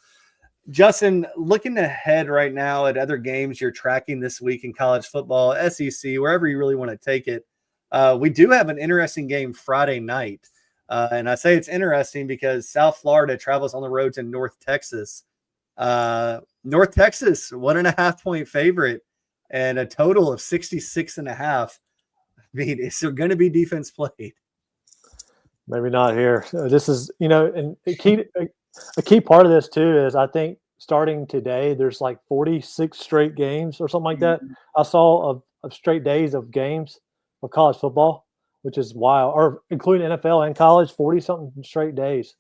Justin, looking ahead right now at other games you're tracking this week in college football, SEC, wherever you really want to take it, We do have an interesting game Friday night. And I say it's interesting because South Florida travels on the road to North Texas. North Texas, 1.5-point favorite and a total of 66.5. I mean, is there going to be defense played? Maybe not here. This is, and a key part of this too is I think starting today, there's like 46 straight games or something like that. I saw of straight days of games of college football, which is wild, or including NFL and college, 40 something straight days,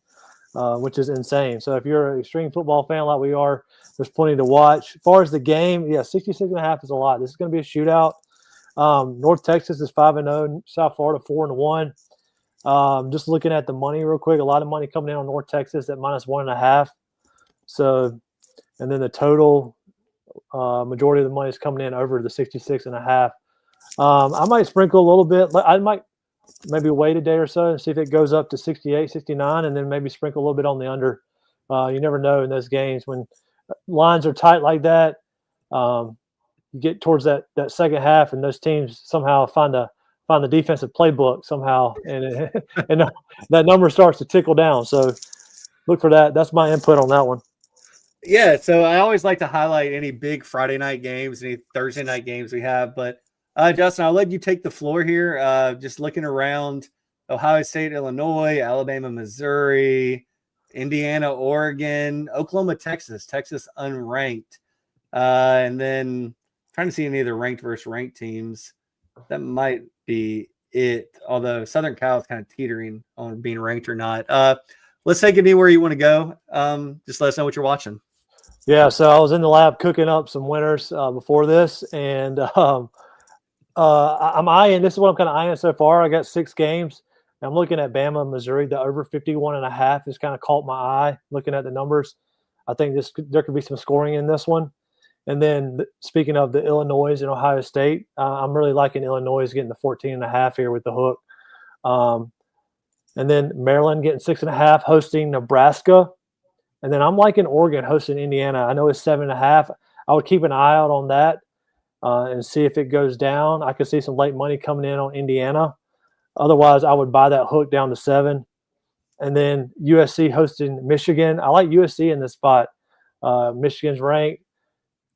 which is insane. So if you're an extreme football fan like we are, there's plenty to watch. As far as the game, 66.5 is a lot. This is going to be a shootout. North Texas is 5-0, South Florida 4-1. Just looking at the money real quick, a lot of money coming in on North Texas at -1.5. So, and then the total majority of the money is coming in over the 66.5. I might sprinkle a little bit. I might maybe wait a day or so and see if it goes up to 68, 69, and then maybe sprinkle a little bit on the under. You never know in those games when lines are tight like that. You get towards that second half, and those teams somehow find the defensive playbook somehow, and that number starts to tickle down. So look for that. That's my input on that one. Yeah, so I always like to highlight any big Friday night games, any Thursday night games we have. But Justin, I'll let you take the floor here. Just looking around Ohio State, Illinois, Alabama, Missouri, Indiana, Oregon, Oklahoma, Texas unranked. And then trying to see any of the ranked versus ranked teams. That might be it. Although Southern Cal is kind of teetering on being ranked or not. Let's take it anywhere you want to go. Just let us know what you're watching. Yeah, so I was in the lab cooking up some winners before this, and I'm eyeing. This is what I'm kind of eyeing so far. I got 6 games. I'm looking at Bama, Missouri. The over 51.5 has kind of caught my eye. Looking at the numbers, I think there could be some scoring in this one. And then speaking of the Illinois and Ohio State, I'm really liking Illinois getting the 14.5 here with the hook. And then Maryland getting 6.5, hosting Nebraska. And then I'm liking Oregon hosting Indiana. I know it's 7.5. I would keep an eye out on that and see if it goes down. I could see some late money coming in on Indiana. Otherwise, I would buy that hook down to 7. And then USC hosting Michigan. I like USC in this spot. Michigan's ranked,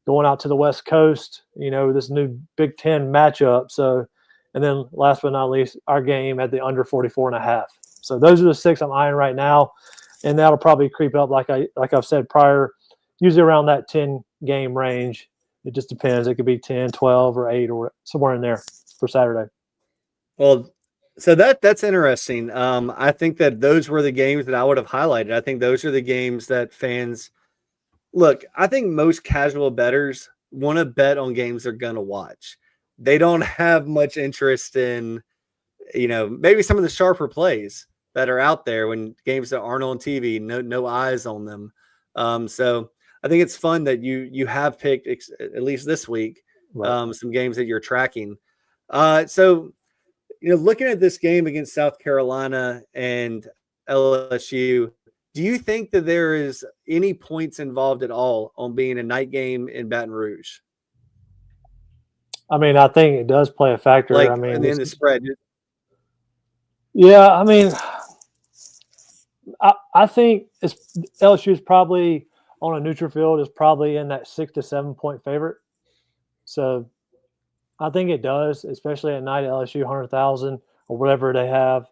going out to the West Coast, this new Big Ten matchup. So, and then last but not least, our game at the under 44.5. So those are the 6 I'm eyeing right now. And that'll probably creep up, like I've said prior, usually around that 10 game range. It just depends. It could be 10, 12, or 8, or somewhere in there for Saturday. Well, so that's interesting. I think that those were the games that I would have highlighted. I think those are the games that fans look. I think most casual bettors want to bet on games they're going to watch. They don't have much interest in, maybe some of the sharper plays that are out there when games that aren't on TV, no eyes on them. So I think it's fun that you have picked, at least this week, Right. some games that you're tracking. So, looking at this game against South Carolina and LSU, do you think that there is any points involved at all on being a night game in Baton Rouge? I mean, I think it does play a factor. Like, I mean, in the spread. Yeah, I mean, I think LSU is probably on a neutral field is probably in that 6 to 7 point favorite. So I think it does, especially at night at LSU 100,000 or whatever they have.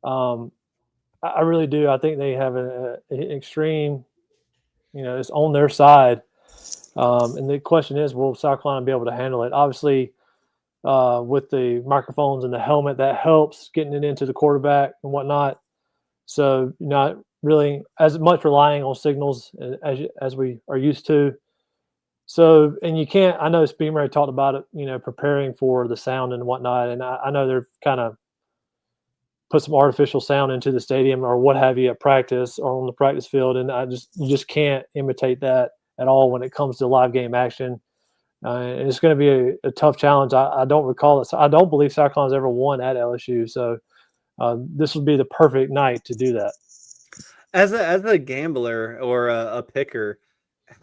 I really do. I think they have an extreme, it's on their side. And the question is, will South Carolina be able to handle it? Obviously, with the microphones and the helmet, that helps getting it into the quarterback and whatnot. So not really as much relying on signals as we are used to. So, and you can't, I know Speedmary talked about it, preparing for the sound and whatnot. And I know they're kind of put some artificial sound into the stadium or what have you at practice or on the practice field. And you just can't imitate that at all when it comes to live game action. And it's going to be a tough challenge. I don't recall it. I don't believe South Carolina's ever won at LSU. So this would be the perfect night to do that. As a gambler or a picker,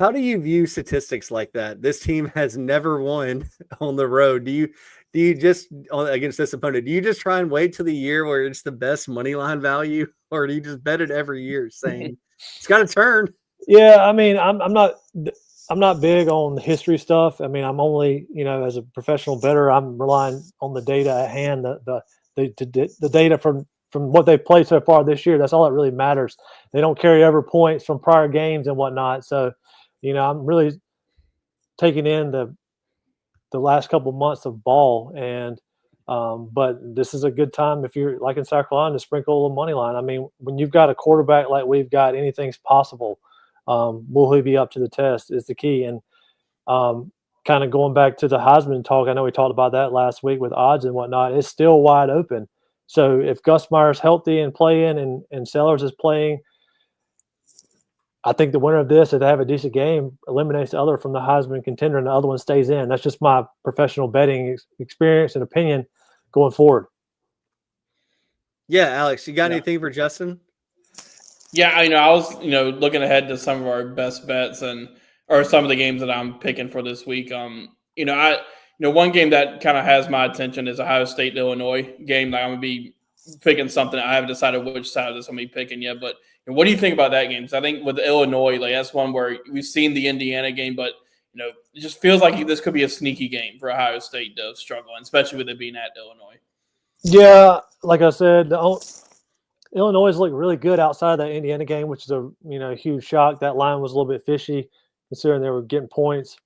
how do you view statistics like that? This team has never won on the road. Do do you just against this opponent? Do you just try and wait till the year where it's the best money line value, or do you just bet it every year, saying it's got to turn? Yeah, I mean, I'm not big on the history stuff. I mean, I'm only, as a professional bettor, I'm relying on the data at hand, the data from what they've played so far this year. That's all that really matters. They don't carry over points from prior games and whatnot. So, I'm really taking in the last couple months of ball, and but this is a good time if you're like in South Carolina to sprinkle a little money line. I mean, when you've got a quarterback like we've got, anything's possible. Will he be up to the test is the key. And kind of going back to the Heisman talk, I know we talked about that last week with odds and whatnot. It's still wide open. So if Gus Meyer's healthy and playing and Sellers is playing, I think the winner of this, if they have a decent game, eliminates the other from the Heisman contender and the other one stays in. That's just my professional betting experience and opinion going forward. Yeah, Alex, you got anything for Justin? Yeah, I was, looking ahead to some of our best bets or some of the games that I'm picking for this week. One game that kind of has my attention is Ohio State Illinois game. Like I'm gonna be picking something. I haven't decided which side of this I'm gonna be picking yet. But what do you think about that game? Because I think with Illinois, like that's one where we've seen the Indiana game, but it just feels like this could be a sneaky game for Ohio State to struggle, and especially with it being at Illinois. Yeah, like I said, Illinois looked really good outside of that Indiana game, which is a huge shock. That line was a little bit fishy considering they were getting points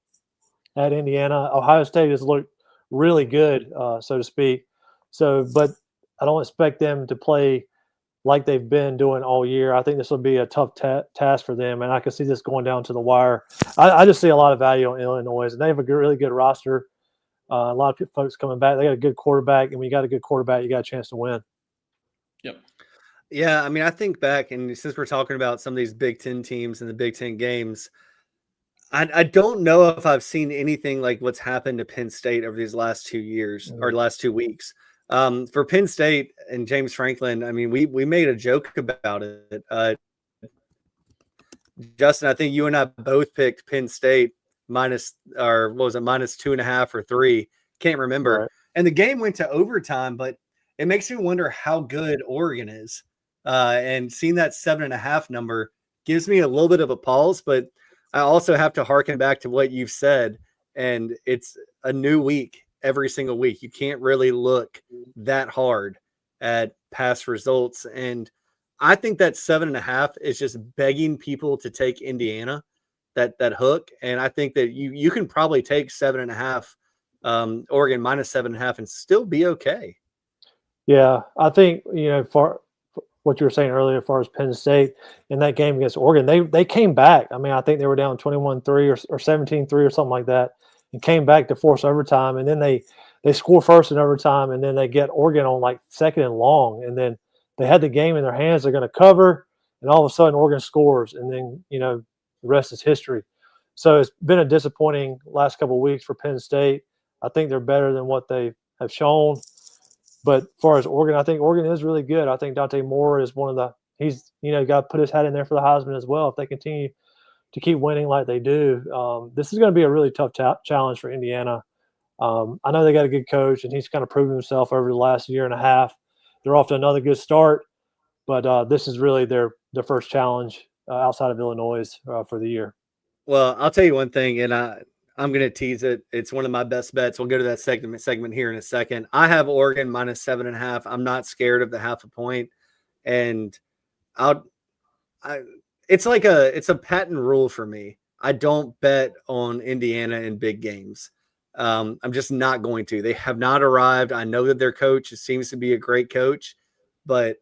at Indiana. Ohio State has looked really good, so to speak. So, but I don't expect them to play like they've been doing all year. I think this will be a tough task for them, and I can see this going down to the wire. I just see a lot of value on Illinois, and they have a really good roster. A lot of folks coming back. They got a good quarterback, and when you got a good quarterback, you got a chance to win. Yep. Yeah, I mean, I think back, and since we're talking about some of these Big Ten teams and the Big Ten games, I don't know if I've seen anything like what's happened to Penn State over these last 2 years or last 2 weeks. For Penn State and James Franklin, I mean, we made a joke about it. Justin, I think you and I both picked Penn State minus 2.5 or 3? Can't remember. Right. And the game went to overtime, but it makes me wonder how good Oregon is. And seeing that 7.5 number gives me a little bit of a pause, but I also have to harken back to what you've said. And it's a new week every single week. You can't really look that hard at past results. And I think that 7.5 is just begging people to take Indiana, that hook. And I think that you can probably take 7.5, Oregon minus 7.5 and still be okay. Yeah, I think, for what you were saying earlier, as far as Penn State in that game against Oregon, they came back. I mean, I think they were down 21-3 or 17-3 or something like that, and came back to force overtime. And then they score first in overtime, and then they get Oregon on like second and long, and then they had the game in their hands. They're going to cover, and all of a sudden Oregon scores, and then the rest is history. So it's been a disappointing last couple of weeks for Penn State. I think they're better than what they have shown. But as far as Oregon, I think Oregon is really good. I think Dante Moore is one of he's got to put his hat in there for the Heisman as well if they continue to keep winning like they do. This is going to be a really tough challenge for Indiana. I know they got a good coach, and he's kind of proven himself over the last year and a half. They're off to another good start, but this is really their first challenge outside of Illinois for the year. Well, I'll tell you one thing, and I'm going to tease it. It's one of my best bets. We'll go to that segment here in a second. I have Oregon minus 7.5. I'm not scared of the 0.5 point. And it's a patent rule for me. I don't bet on Indiana in big games. I'm just not going to. They have not arrived. I know that their coach seems to be a great coach, but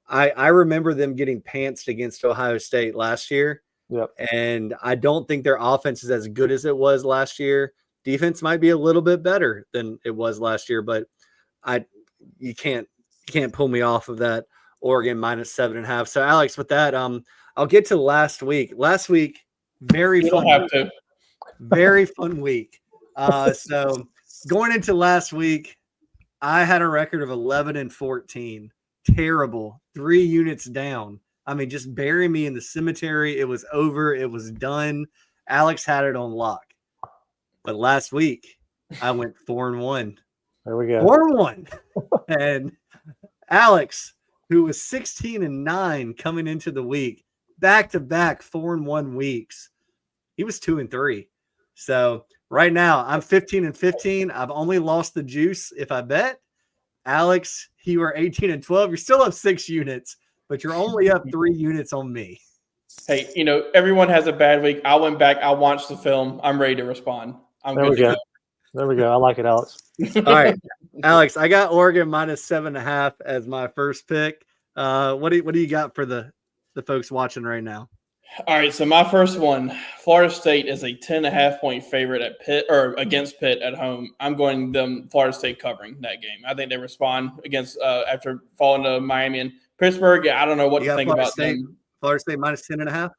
I remember them getting pantsed against Ohio State last year. Yep. And I don't think their offense is as good as it was last year. Defense might be a little bit better than it was last year, but you can't pull me off of that Oregon minus 7.5. So Alex, with that, I'll get to last week. Last week, very fun week. So going into last week, I had a record of 11-14. Terrible. 3 units down. I mean, just bury me in the cemetery. It was over. It was done. Alex had it on lock. But last week, I went 4-1. There we go. 4-1. And Alex, who was 16-9 coming into the week, back-to-back 4-1 weeks, he was 2-3. So right now I'm 15-15. I've only lost the juice if I bet. Alex, you are 18-12. You're still up 6 units, but you're only up 3 units on me. Hey, everyone has a bad week. I went back. I watched the film. I'm ready to respond. There we go. There we go. I like it, Alex. All right, Alex, I got Oregon minus 7.5 as my first pick. What do you got for the folks watching right now? All right, so my first one, Florida State is a 10.5-point favorite at Pitt or against Pitt at home. I'm going them Florida State covering that game. I think they respond against after falling to Miami and Pittsburgh. Yeah, I don't know what to think Florida about State, them. Florida State minus 10.5.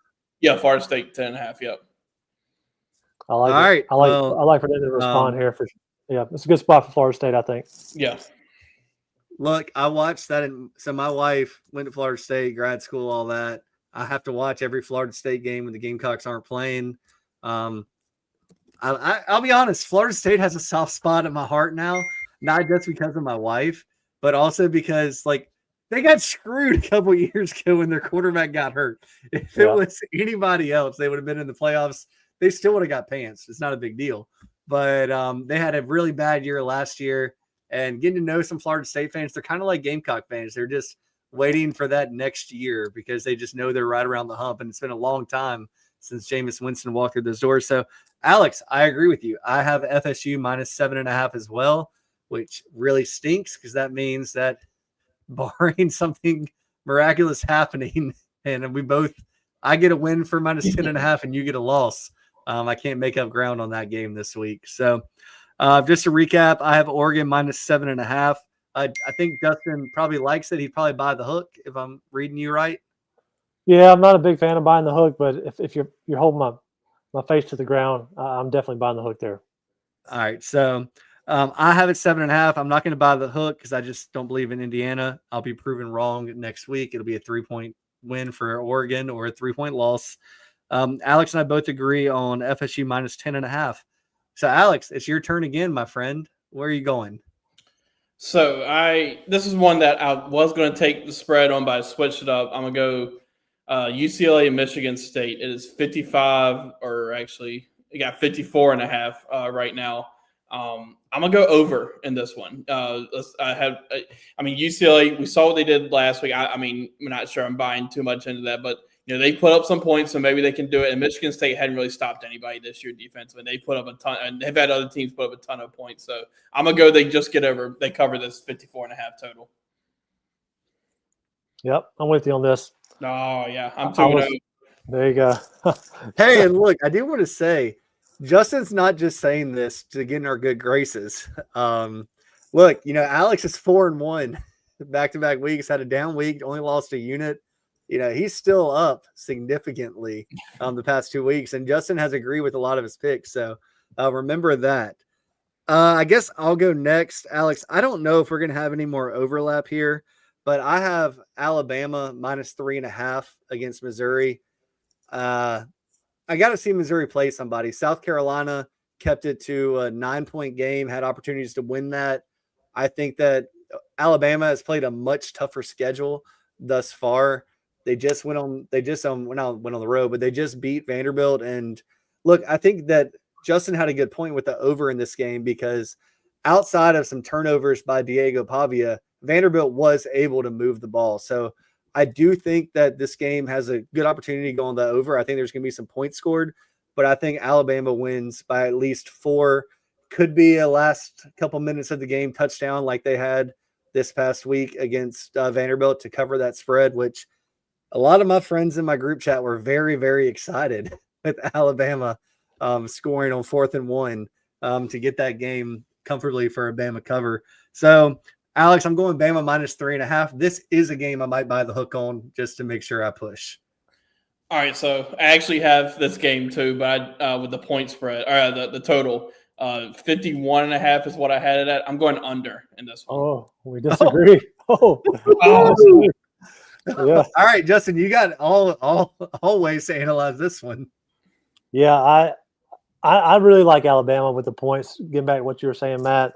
Yeah, Florida State 10.5. Yep. I like All it. right. I like for them to respond here for. Yeah, it's a good spot for Florida State, I think. Yeah. Look, I watched that, so my wife went to Florida State, grad school, all that. I have to watch every Florida State game when the Gamecocks aren't playing. I'll be honest, Florida State has a soft spot in my heart now, not just because of my wife, but also because they got screwed a couple years ago when their quarterback got hurt. If it was anybody else, they would have been in the playoffs. They still would have got pants. It's not a big deal. But they had a really bad year last year, and getting to know some Florida State fans, they're kind of like Gamecock fans. They're just waiting for that next year because they just know they're right around the hump, and it's been a long time since Jameis Winston walked through those doors. So, Alex, I agree with you. I have FSU minus 7.5 as well, which really stinks because that means that barring something miraculous happening, and I get a win for minus 10.5 and you get a loss. I can't make up ground on that game this week. So just to recap, I have Oregon minus 7.5. I think Justin probably likes it. He'd probably buy the hook if I'm reading you right. Yeah, I'm not a big fan of buying the hook, but if you're holding my face to the ground, I'm definitely buying the hook there. All right, so I have it 7.5. I'm not going to buy the hook because I just don't believe in Indiana. I'll be proven wrong next week. It'll be a 3-point win for Oregon or a 3-point loss. Alex and I both agree on FSU minus 10.5. So, Alex, it's your turn again, my friend. Where are you going? So this is one that I was going to take the spread on, but I switched it up. I'm going to go UCLA and Michigan State. It is 55, or actually it got 54.5 right now. I'm going to go over in this one. UCLA, we saw what they did last week. I'm not sure I'm buying too much into that, but they put up some points, so maybe they can do it. And Michigan State hadn't really stopped anybody this year defensively. They put up a ton, and they've had other teams put up a ton of points. So I'm going to go, they cover this 54.5 total. Yep, I'm with you on this. Oh, yeah. I'm 2-0. There you go. Hey, and look, I do want to say, Justin's not just saying this to get in our good graces. Look, Alex is 4-1 back-to-back weeks, had a down week, only lost a unit. He's still up significantly the past 2 weeks, and Justin has agreed with a lot of his picks. So remember that. I guess I'll go next. Alex, I don't know if we're going to have any more overlap here, but I have Alabama minus 3.5 against Missouri. I got to see Missouri play somebody. South Carolina kept it to a 9-point game, had opportunities to win that. I think that Alabama has played a much tougher schedule thus far. They just went on the road, but they just beat Vanderbilt. And look, I think that Justin had a good point with the over in this game because outside of some turnovers by Diego Pavia, Vanderbilt was able to move the ball. So I do think that this game has a good opportunity to go on the over. I think there's going to be some points scored, but I think Alabama wins by at least 4. Could be a last couple minutes of the game touchdown like they had this past week against Vanderbilt to cover that spread, which a lot of my friends in my group chat were very, very excited with Alabama scoring on 4th and 1 to get that game comfortably for a Bama cover. So, Alex, I'm going Bama minus 3.5. This is a game I might buy the hook on just to make sure I push. All right, so I actually have this game too, but with the point spread or the total, 51.5 is what I had it at. I'm going under in this one. Oh, we disagree. Oh. Yeah. All right, Justin, you got all ways to analyze this one. Yeah, I really like Alabama with the points. Getting back to what you were saying, Matt.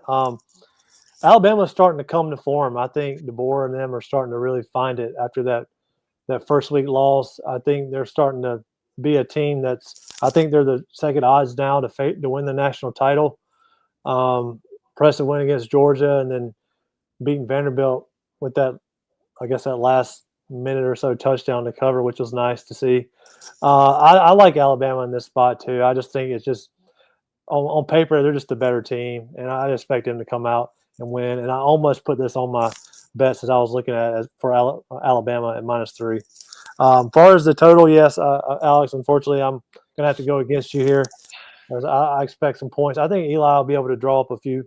Alabama's starting to come to form. I think DeBoer and them are starting to really find it after that first week loss. I think they're starting to be a team I think they're the second odds now to win the national title. Impressive win against Georgia and then beating Vanderbilt with that last minute or so touchdown to cover, which was nice to see. I like Alabama in this spot too. I just think it's just on paper, they're just a better team, and I expect them to come out and win. And I almost put this on my bets as I was looking at it for Alabama at -3. As far as the total, yes, Alex, unfortunately, I'm going to have to go against you here. I expect some points. I think Eli will be able to draw up a few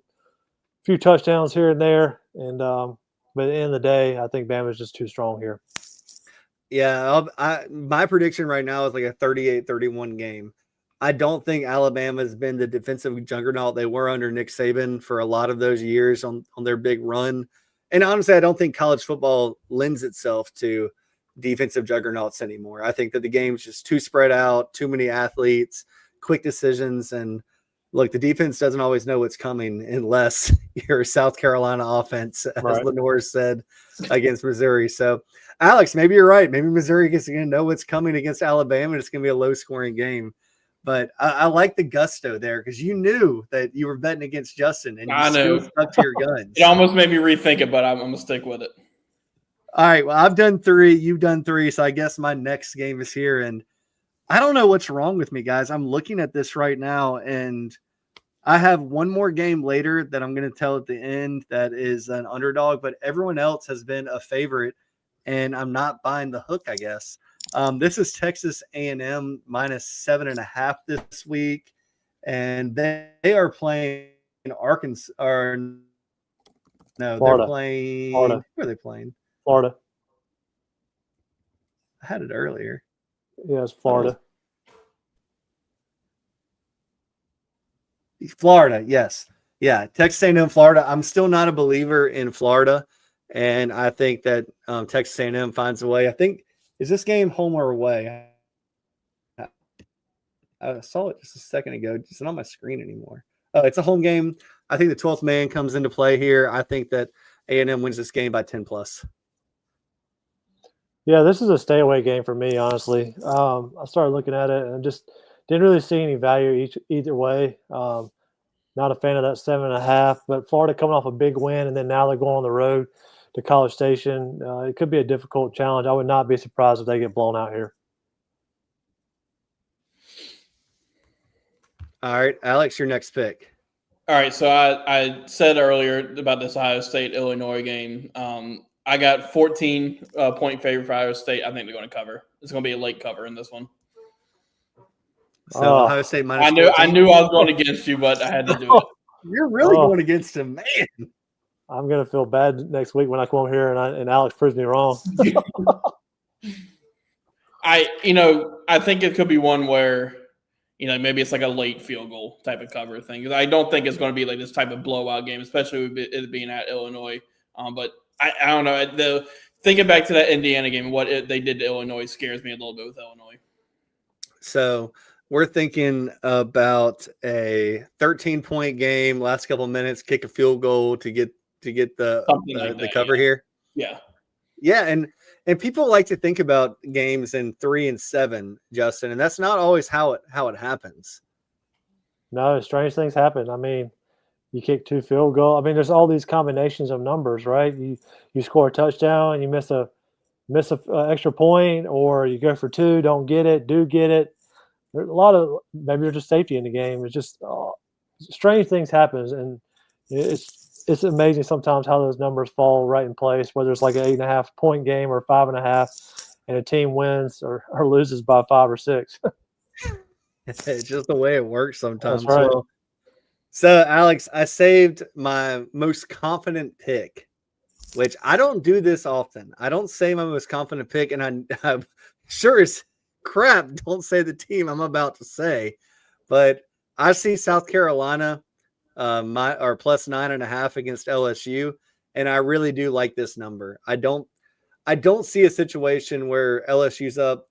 touchdowns here and there. And but at the end of the day, I think Bama's just too strong here. Yeah, my prediction right now is like a 38-31 game. I don't think Alabama's been the defensive juggernaut they were under Nick Saban for a lot of those years on their big run. And honestly, I don't think college football lends itself to defensive juggernauts anymore. I think that the game's just too spread out, too many athletes, quick decisions. And look, the defense doesn't always know what's coming unless you're a South Carolina offense, as Lenore said, against Missouri. So, Alex, maybe you're right. Maybe Missouri is going to know what's coming against Alabama, and it's going to be a low-scoring game. But I like the gusto there because you knew that you were betting against Justin, and you still stuck to your guns. It almost made me rethink it, but I'm going to stick with it. All right, well, I've done 3. You've done 3, so I guess my next game is here. And I don't know what's wrong with me, guys. I'm looking at this right now, and I have one more game later that I'm going to tell at the end that is an underdog, but everyone else has been a favorite, and I'm not buying the hook, I guess. This is Texas A&M -7.5 this week, and they are playing Arkansas. Florida. They're playing. Florida. Who are they playing? Florida. I had it earlier. Yeah, it's Florida. Florida, yes. Yeah, Texas A&M, Florida. I'm still not a believer in Florida, and I think that Texas A&M finds a way. I think, is this game home or away? I saw it just a second ago. It's not on my screen anymore. Oh, it's a home game. I think the 12th man comes into play here. I think that A&M wins this game by 10+. Yeah, this is a stay away game for me, honestly. I started looking at it and just didn't really see any value either way. Not a fan of that 7.5, but Florida coming off a big win, and then now they're going on the road to College Station. It could be a difficult challenge. I would not be surprised if they get blown out here. All right, Alex, your next pick. All right, so I said earlier about this Ohio State-Illinois game. I got 14-point favorite for Ohio State. I think they're going to cover. It's going to be a late cover in this one. So Ohio State -14. I knew I was going against you, but I had to do it. You're really going against him, man. I'm going to feel bad next week when I come over here and Alex proves me wrong. I think it could be one where, maybe it's like a late field goal type of cover thing. Because I don't think it's going to be like this type of blowout game, especially with it being at Illinois. But I don't know. Thinking back to that Indiana game, what they did to Illinois scares me a little bit with Illinois. So we're thinking about a 13-point game, last couple of minutes, kick a field goal to get the cover here. Yeah. Yeah, and people like to think about games in 3 and 7, Justin, and that's not always how it happens. No, strange things happen. I mean, you kick 2 field goals. I mean, there's all these combinations of numbers, right? You score a touchdown and you miss a extra point, or you go for 2, don't get it, do get it. There's a lot of maybe there's just safety in the game. It's just strange things happen, and it's amazing sometimes how those numbers fall right in place. Whether it's like an 8.5-point game or 5.5, and a team wins or loses by 5 or 6. It's just the way it works sometimes. That's right. So, Alex, I saved my most confident pick, which I don't do this often. I don't say my most confident pick, and I'm sure as crap don't say the team I'm about to say. But I see South Carolina plus 9.5 against LSU, and I really do like this number. I don't see a situation where LSU's up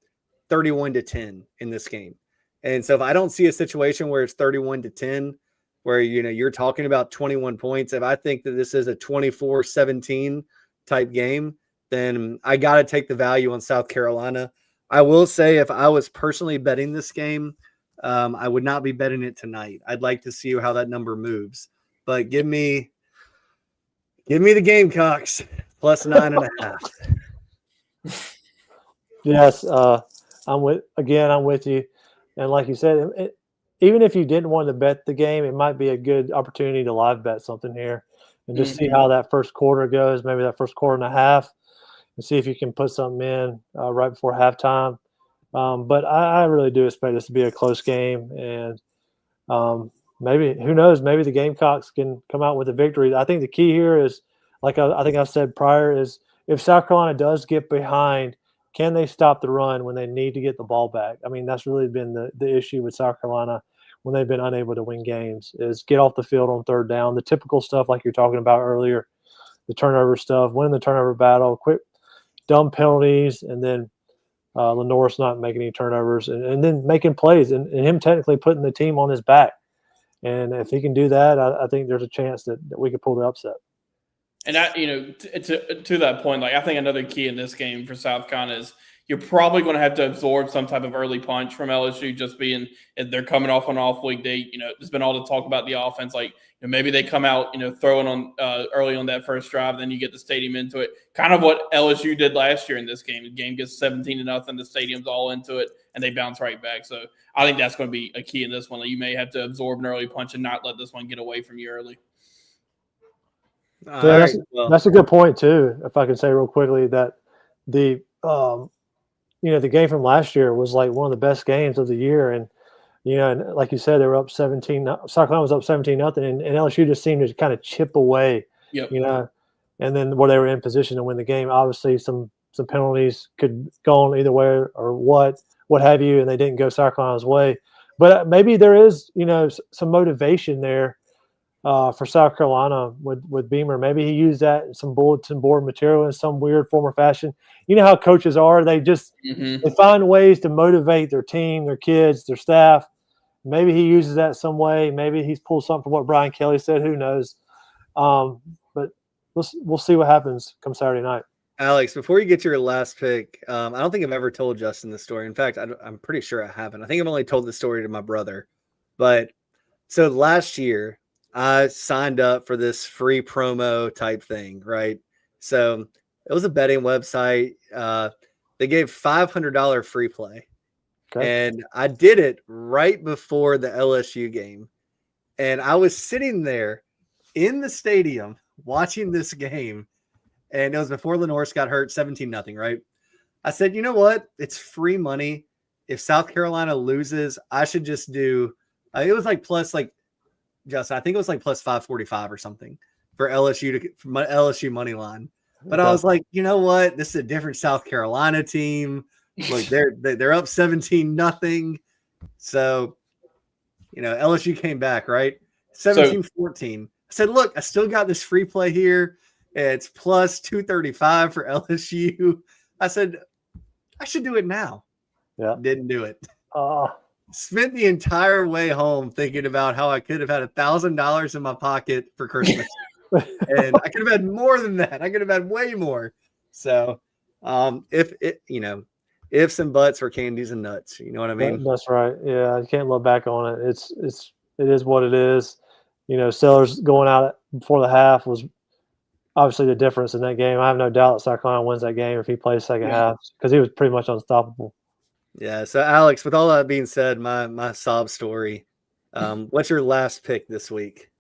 31-10 in this game. And so if I don't see a situation where it's 31-10, where, you're talking about 21 points. If I think that this is a 24-17 type game, then I got to take the value on South Carolina. I will say if I was personally betting this game, I would not be betting it tonight. I'd like to see how that number moves. But give me the Gamecocks plus 9.5. Yes, I'm with you. And like you said, even if you didn't want to bet the game, it might be a good opportunity to live bet something here and just see how that first quarter goes, maybe that first quarter and a half, and see if you can put something in right before halftime. But I really do expect this to be a close game, and maybe, who knows, maybe the Gamecocks can come out with a victory. I think the key here is, like I think I've said prior, is if South Carolina does get behind, can they stop the run when they need to get the ball back? I mean, that's really been the issue with South Carolina when they've been unable to win games, is get off the field on third down, the typical stuff like you're talking about earlier, the turnover stuff, winning the turnover battle, quick dumb penalties, and then Lenore's not making any turnovers, and then making plays, and him technically putting the team on his back. And if he can do that, I think there's a chance that we could pull the upset. And to that point, like, I think another key in this game for South Carolina is you're probably going to have to absorb some type of early punch from LSU, just being they're coming off an off week. There's been all the talk about the offense, like maybe they come out throwing on early on that first drive, then you get the stadium into it. Kind of what LSU did last year in this game. The game gets 17-0, the stadium's all into it, and they bounce right back. So I think that's going to be a key in this one. Like, you may have to absorb an early punch and not let this one get away from you early. That's a good point too. If I can say real quickly that the game from last year was like one of the best games of the year, and and like you said, they were up 17. South Carolina was up 17-0, and LSU just seemed to kind of chip away. Yep. And then where they were in position to win the game. Obviously, some penalties could go on either way or what have you, and they didn't go South Carolina's way. But maybe there is some motivation there. For South Carolina with Beamer. Maybe he used that in some bulletin board material in some weird form or fashion. You know how coaches are. They just they find ways to motivate their team, their kids, their staff. Maybe he uses that some way. Maybe he's pulled something from what Brian Kelly said. Who knows? But we'll see what happens come Saturday night. Alex, before you get to your last pick, I don't think I've ever told Justin this story. In fact, I'm pretty sure I haven't. I think I've only told the story to my brother. But so last year, I signed up for this free promo type thing, right? So it was a betting website. They gave $500 free play. Okay. And I did it right before the LSU game. And I was sitting there in the stadium watching this game. And it was before Lenore's got hurt, 17-0, right? I said, you know what? It's free money. If South Carolina loses, I should just do it was like plus like Justin, I think it was like plus 545 or something for LSU money line. But I was like, you know what? This is a different South Carolina team. Like they're up 17-0. So, LSU came back, right? 17-14. I said, look, I still got this free play here. It's plus 235 for LSU. I said, I should do it now. Yeah. Didn't do it. Spent the entire way home thinking about how I could have had $1,000 in my pocket for Christmas. And I could have had more than that. I could have had way more. So ifs and buts for candies and nuts. You know what I mean? That's right. Yeah, you can't look back on it. It is what it is. Sellers going out before the half was obviously the difference in that game. I have no doubt that South Carolina wins that game if he plays second half, because he was pretty much unstoppable. Yeah. So Alex, with all that being said, my sob story. What's your last pick this week?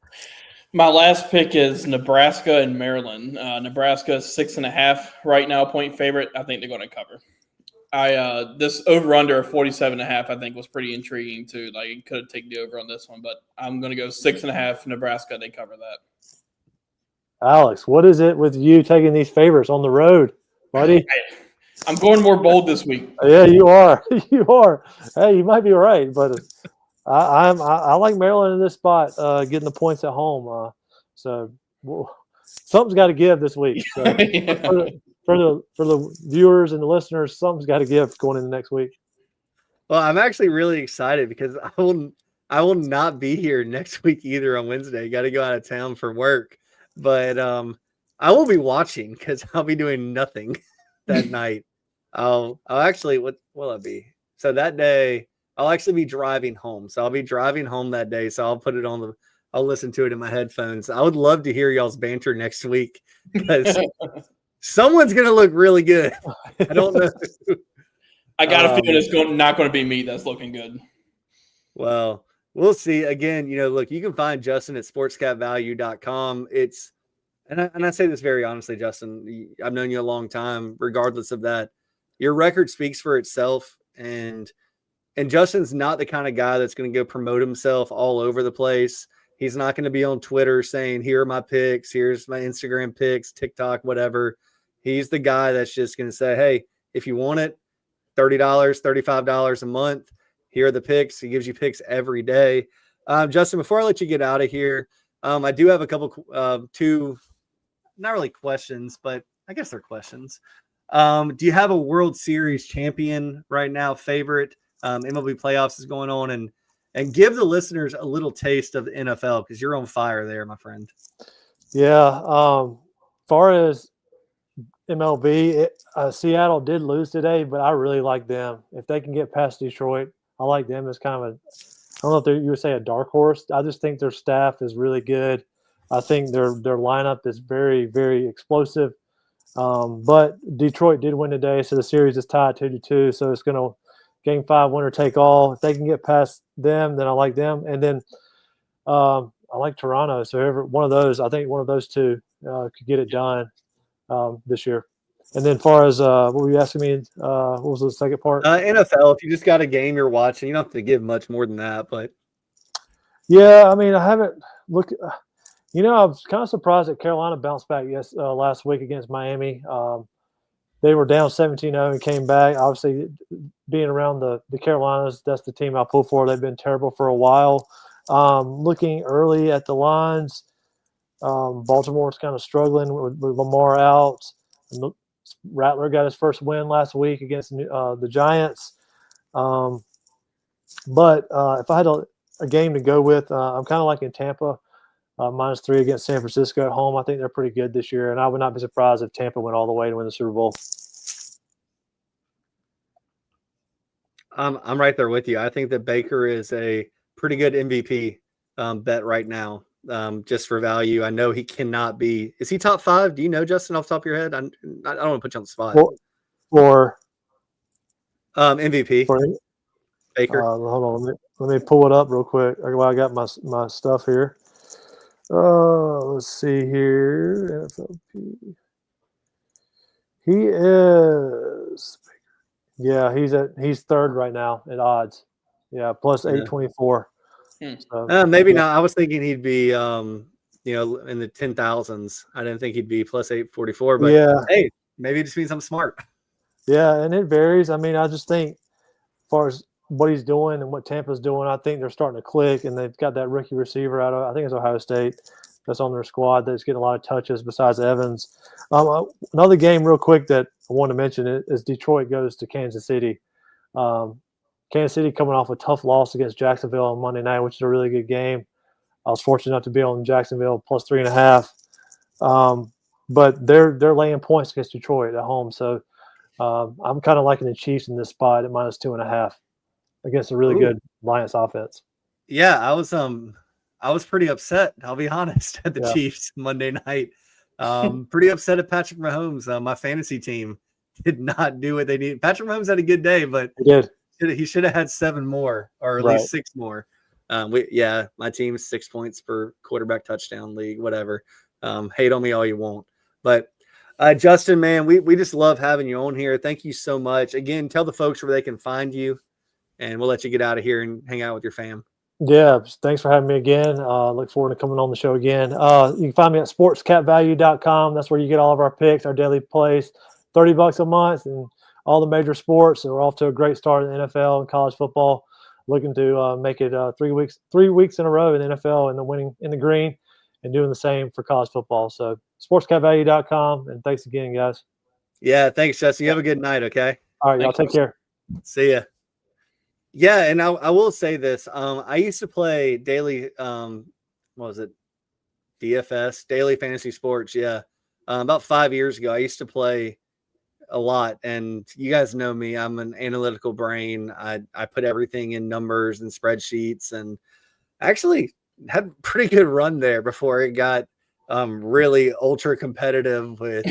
My last pick is Nebraska and Maryland. Nebraska is 6.5 right now, point favorite. I think they're going to cover. This over under 47.5, I think, was pretty intriguing too. Like, you could have taken the over on this one, but I'm going to go 6.5 Nebraska. They cover that. Alex, what is it with you taking these favorites on the road, buddy? I'm going more bold this week. Yeah, you are. You are. Hey, you might be right, but I like Maryland in this spot, getting the points at home. So something's got to give this week. So for the viewers and the listeners, something's got to give going into next week. Well, I'm actually really excited because I will not be here next week either on Wednesday. Got to go out of town for work, but I will be watching because I'll be doing nothing that night. I'll actually, what will I be? So that day I'll actually be driving home. So I'll be driving home that day. So I'll put it on I'll listen to it in my headphones. I would love to hear y'all's banter next week because someone's gonna look really good. I don't know. I got a feeling it's not going to be me that's looking good. Well, we'll see. Again, look, you can find Justin at sportscapvalue.com. And I say this very honestly, Justin, I've known you a long time. Regardless of that, your record speaks for itself. And Justin's not the kind of guy that's going to go promote himself all over the place. He's not going to be on Twitter saying, here are my picks, here's my Instagram picks, TikTok, whatever. He's the guy that's just going to say, hey, if you want it, $30, $35 a month. Here are the picks. He gives you picks every day. Justin, before I let you get out of here, I do have a couple, two, not really questions, but I guess they're questions. Do you have a World Series champion right now, favorite? MLB playoffs is going on, and give the listeners a little taste of the NFL because you're on fire there, my friend. Yeah. Far as MLB, Seattle did lose today, but I really like them. If they can get past Detroit, I like them as kind of I don't know if you would say a dark horse. I just think their staff is really good. I think their lineup is very, very explosive. But Detroit did win today, so the series is tied 2-2. So it's going to Game 5, winner take all. If they can get past them, then I like them. And then I like Toronto. So one of those, I think one of those two could get it done this year. And then, far as what were you asking me? What was the second part? NFL. If you just got a game you're watching, you don't have to give much more than that. But yeah, I mean, I haven't looked. I was kind of surprised that Carolina bounced back last week against Miami. They were down 17-0 and came back. Obviously, being around the Carolinas, that's the team I pull for. They've been terrible for a while. Looking early at the lines, Baltimore's kind of struggling with Lamar out. Rattler got his first win last week against the Giants. But if I had a game to go with, I'm kind of liking Tampa. -3 against San Francisco at home. I think they're pretty good this year, and I would not be surprised if Tampa went all the way to win the Super Bowl. I'm right there with you. I think that Baker is a pretty good MVP bet right now, just for value. I know he cannot be. Is he top 5? Do you know, Justin, off the top of your head? I don't want to put you on the spot. For MVP. Baker. Hold on. Let me pull it up real quick. I got my stuff here. Let's see here. NFLP. He is. Yeah, he's third right now at odds. Yeah, plus 824. So, maybe not. I was thinking he'd be in the 10,000s. I didn't think he'd be plus 844. But hey, maybe it just means I'm smart. Yeah, and it varies. I mean, I just think as far as what he's doing and what Tampa's doing, I think they're starting to click, and they've got that rookie receiver out of, I think it's Ohio State, that's on their squad that's getting a lot of touches besides Evans. Another game real quick that I want to mention is Detroit goes to Kansas City. Kansas City coming off a tough loss against Jacksonville on Monday night, which is a really good game. I was fortunate enough to be on Jacksonville plus 3.5. But they're laying points against Detroit at home. So I'm kind of liking the Chiefs in this spot at -2.5 against a really good Lions offense. Yeah, I was pretty upset, I'll be honest, at the Chiefs Monday night. Pretty upset at Patrick Mahomes. My fantasy team did not do what they needed. Patrick Mahomes had a good day, but he should have had 7 more or at least 6 more. My team's 6 points per quarterback touchdown league, whatever. Hate on me all you want. But Justin, man, we just love having you on here. Thank you so much. Again, tell the folks where they can find you, and we'll let you get out of here and hang out with your fam. Yeah, thanks for having me again. Look forward to coming on the show again. You can find me at sportscapvalue.com. That's where you get all of our picks, our daily plays, $30 a month, and all the major sports. And we're off to a great start in the NFL and college football. Looking to make it 3 weeks in a row in the NFL and the winning in the green, and doing the same for college football. So sportscapvalue.com. And thanks again, guys. Yeah, thanks, Justin. You have a good night, okay? All right, y'all take care. See ya. Yeah, and I will say this. I used to play daily. What was it? DFS, Daily Fantasy Sports. Yeah, about 5 years ago, I used to play a lot, and you guys know me. I'm an analytical brain. I put everything in numbers and spreadsheets, and actually had a pretty good run there before it got really ultra competitive with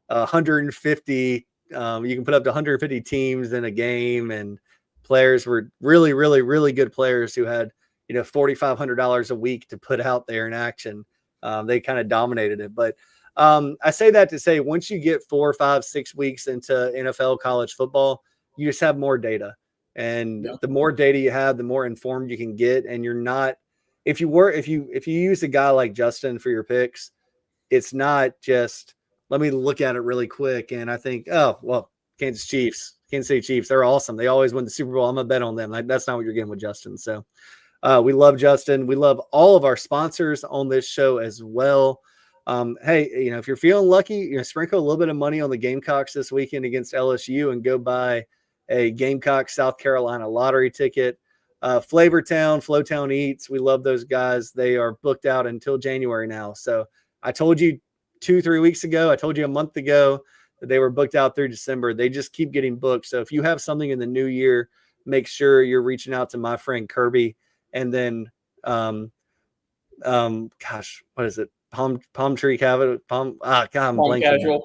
150. You can put up to 150 teams in a game, and players were really, really, really good players who had $4,500 a week to put out there in action. They kind of dominated it, but I say that to say once you get 4, 5, 6 weeks into NFL college football, you just have more data, and the more data you have, the more informed you can get. And you're not if you use a guy like Justin for your picks, it's not just let me look at it really quick and I think, oh well, Kansas City Chiefs, they're awesome. They always win the Super Bowl. I'm gonna bet on them. Like, that's not what you're getting with Justin. So we love Justin. We love all of our sponsors on this show as well. Hey, if you're feeling lucky, sprinkle a little bit of money on the Gamecocks this weekend against LSU and go buy a Gamecock South Carolina lottery ticket. Flavortown, Flowtown Eats, we love those guys. They are booked out until January now. So I told you 2-3 weeks ago, I told you a month ago that they were booked out through December. They just keep getting booked. So if you have something in the new year, make sure you're reaching out to my friend Kirby. And then, gosh, what is it? Palm Tree Cavity. Palm Casual.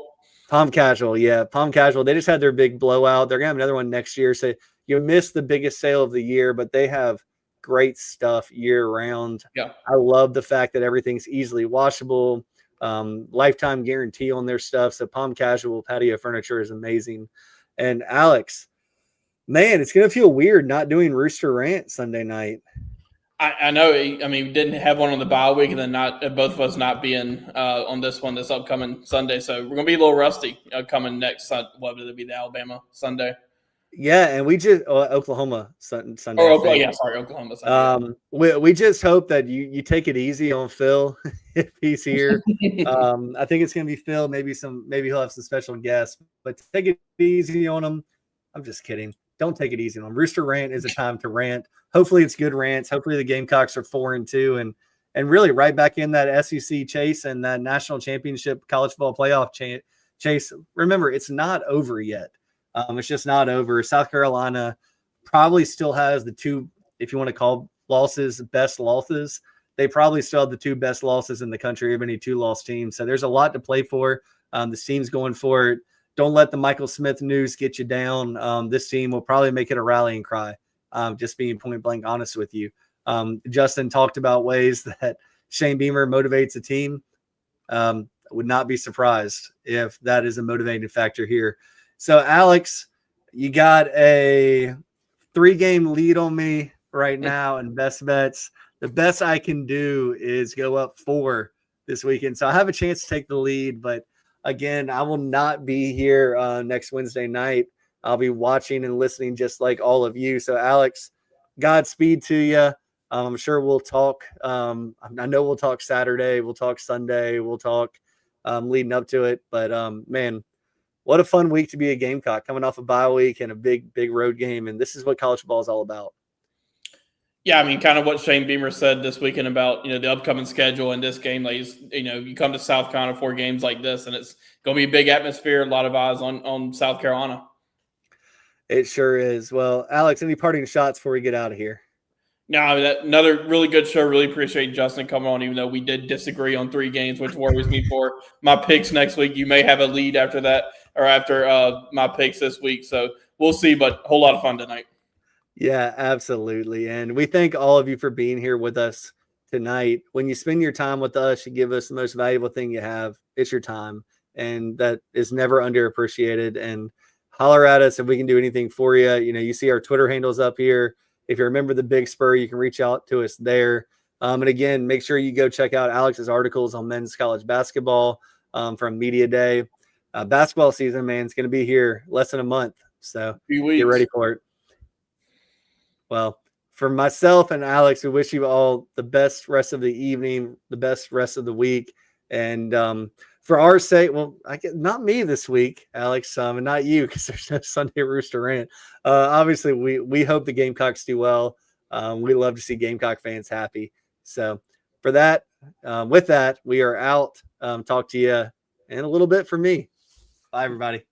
Palm Casual. Yeah. Palm Casual. They just had their big blowout. They're going to have another one next year. So you missed the biggest sale of the year, but they have great stuff year round. Yeah. I love the fact that everything's easily washable, lifetime guarantee on their stuff. So Palm Casual patio furniture is amazing. And Alex, man, it's going to feel weird not doing Rooster Rant Sunday night. I know. I mean, we didn't have one on the bye week, and then both of us not being on this upcoming Sunday. So we're gonna be a little rusty coming next. What would it be? The Alabama Sunday. Yeah, and we just Oklahoma Sunday. Oklahoma Sunday. We just hope that you take it easy on Phil if he's here. I think it's gonna be Phil. Maybe he'll have some special guests, but take it easy on him. I'm just kidding. Don't take it easy on him. Rooster Rant is a time to rant. Hopefully it's good rants. Hopefully the Gamecocks are 4-2 and really right back in that SEC chase and that national championship college football playoff chase. Remember, it's not over yet. It's just not over. South Carolina probably still has the two, if you want to call losses, best losses. They probably still have the two best losses in the country of any 2-loss team. So there's a lot to play for. This team's going for it. Don't let the Michael Smith news get you down. This team will probably make it a rallying cry. Just being point blank honest with you. Justin talked about ways that Shane Beamer motivates a team. Would not be surprised if that is a motivating factor here. So, Alex, you got a 3-game lead on me right now in best bets. The best I can do is go up 4 this weekend. So I have a chance to take the lead, but again, I will not be here next Wednesday night. I'll be watching and listening just like all of you. So, Alex, Godspeed to you. I'm sure we'll talk. I know we'll talk Saturday. We'll talk Sunday. We'll talk leading up to it. But, man, what a fun week to be a Gamecock coming off a bye week and a big road game. And this is what college football is all about. Yeah, I mean, kind of what Shane Beamer said this weekend about, the upcoming schedule in this game. Like, you come to South Carolina for games like this, and it's going to be a big atmosphere, a lot of eyes on South Carolina. It sure is. Well, Alex, any parting shots before we get out of here? No, another really good show. Really appreciate Justin coming on, even though we did disagree on 3 games, which worries me for my picks next week. You may have a lead after that or after my picks this week. So we'll see, but a whole lot of fun tonight. Yeah, absolutely. And we thank all of you for being here with us tonight. When you spend your time with us, you give us the most valuable thing you have. It's your time. And that is never underappreciated. And holler at us if we can do anything for you. You see our Twitter handles up here. If you remember the Big Spur, you can reach out to us there. And again, make sure you go check out Alex's articles on men's college basketball from Media Day. Basketball season, man, it's going to be here less than a month. So get ready for it. Well, for myself and Alex, we wish you all the best rest of the evening, the best rest of the week. And for our sake, well, not me this week, Alex, and not you, because there's no Sunday Rooster rant. Obviously, we hope the Gamecocks do well. We love to see Gamecock fans happy. So for that, with that, we are out. Talk to you in a little bit from me. Bye, everybody.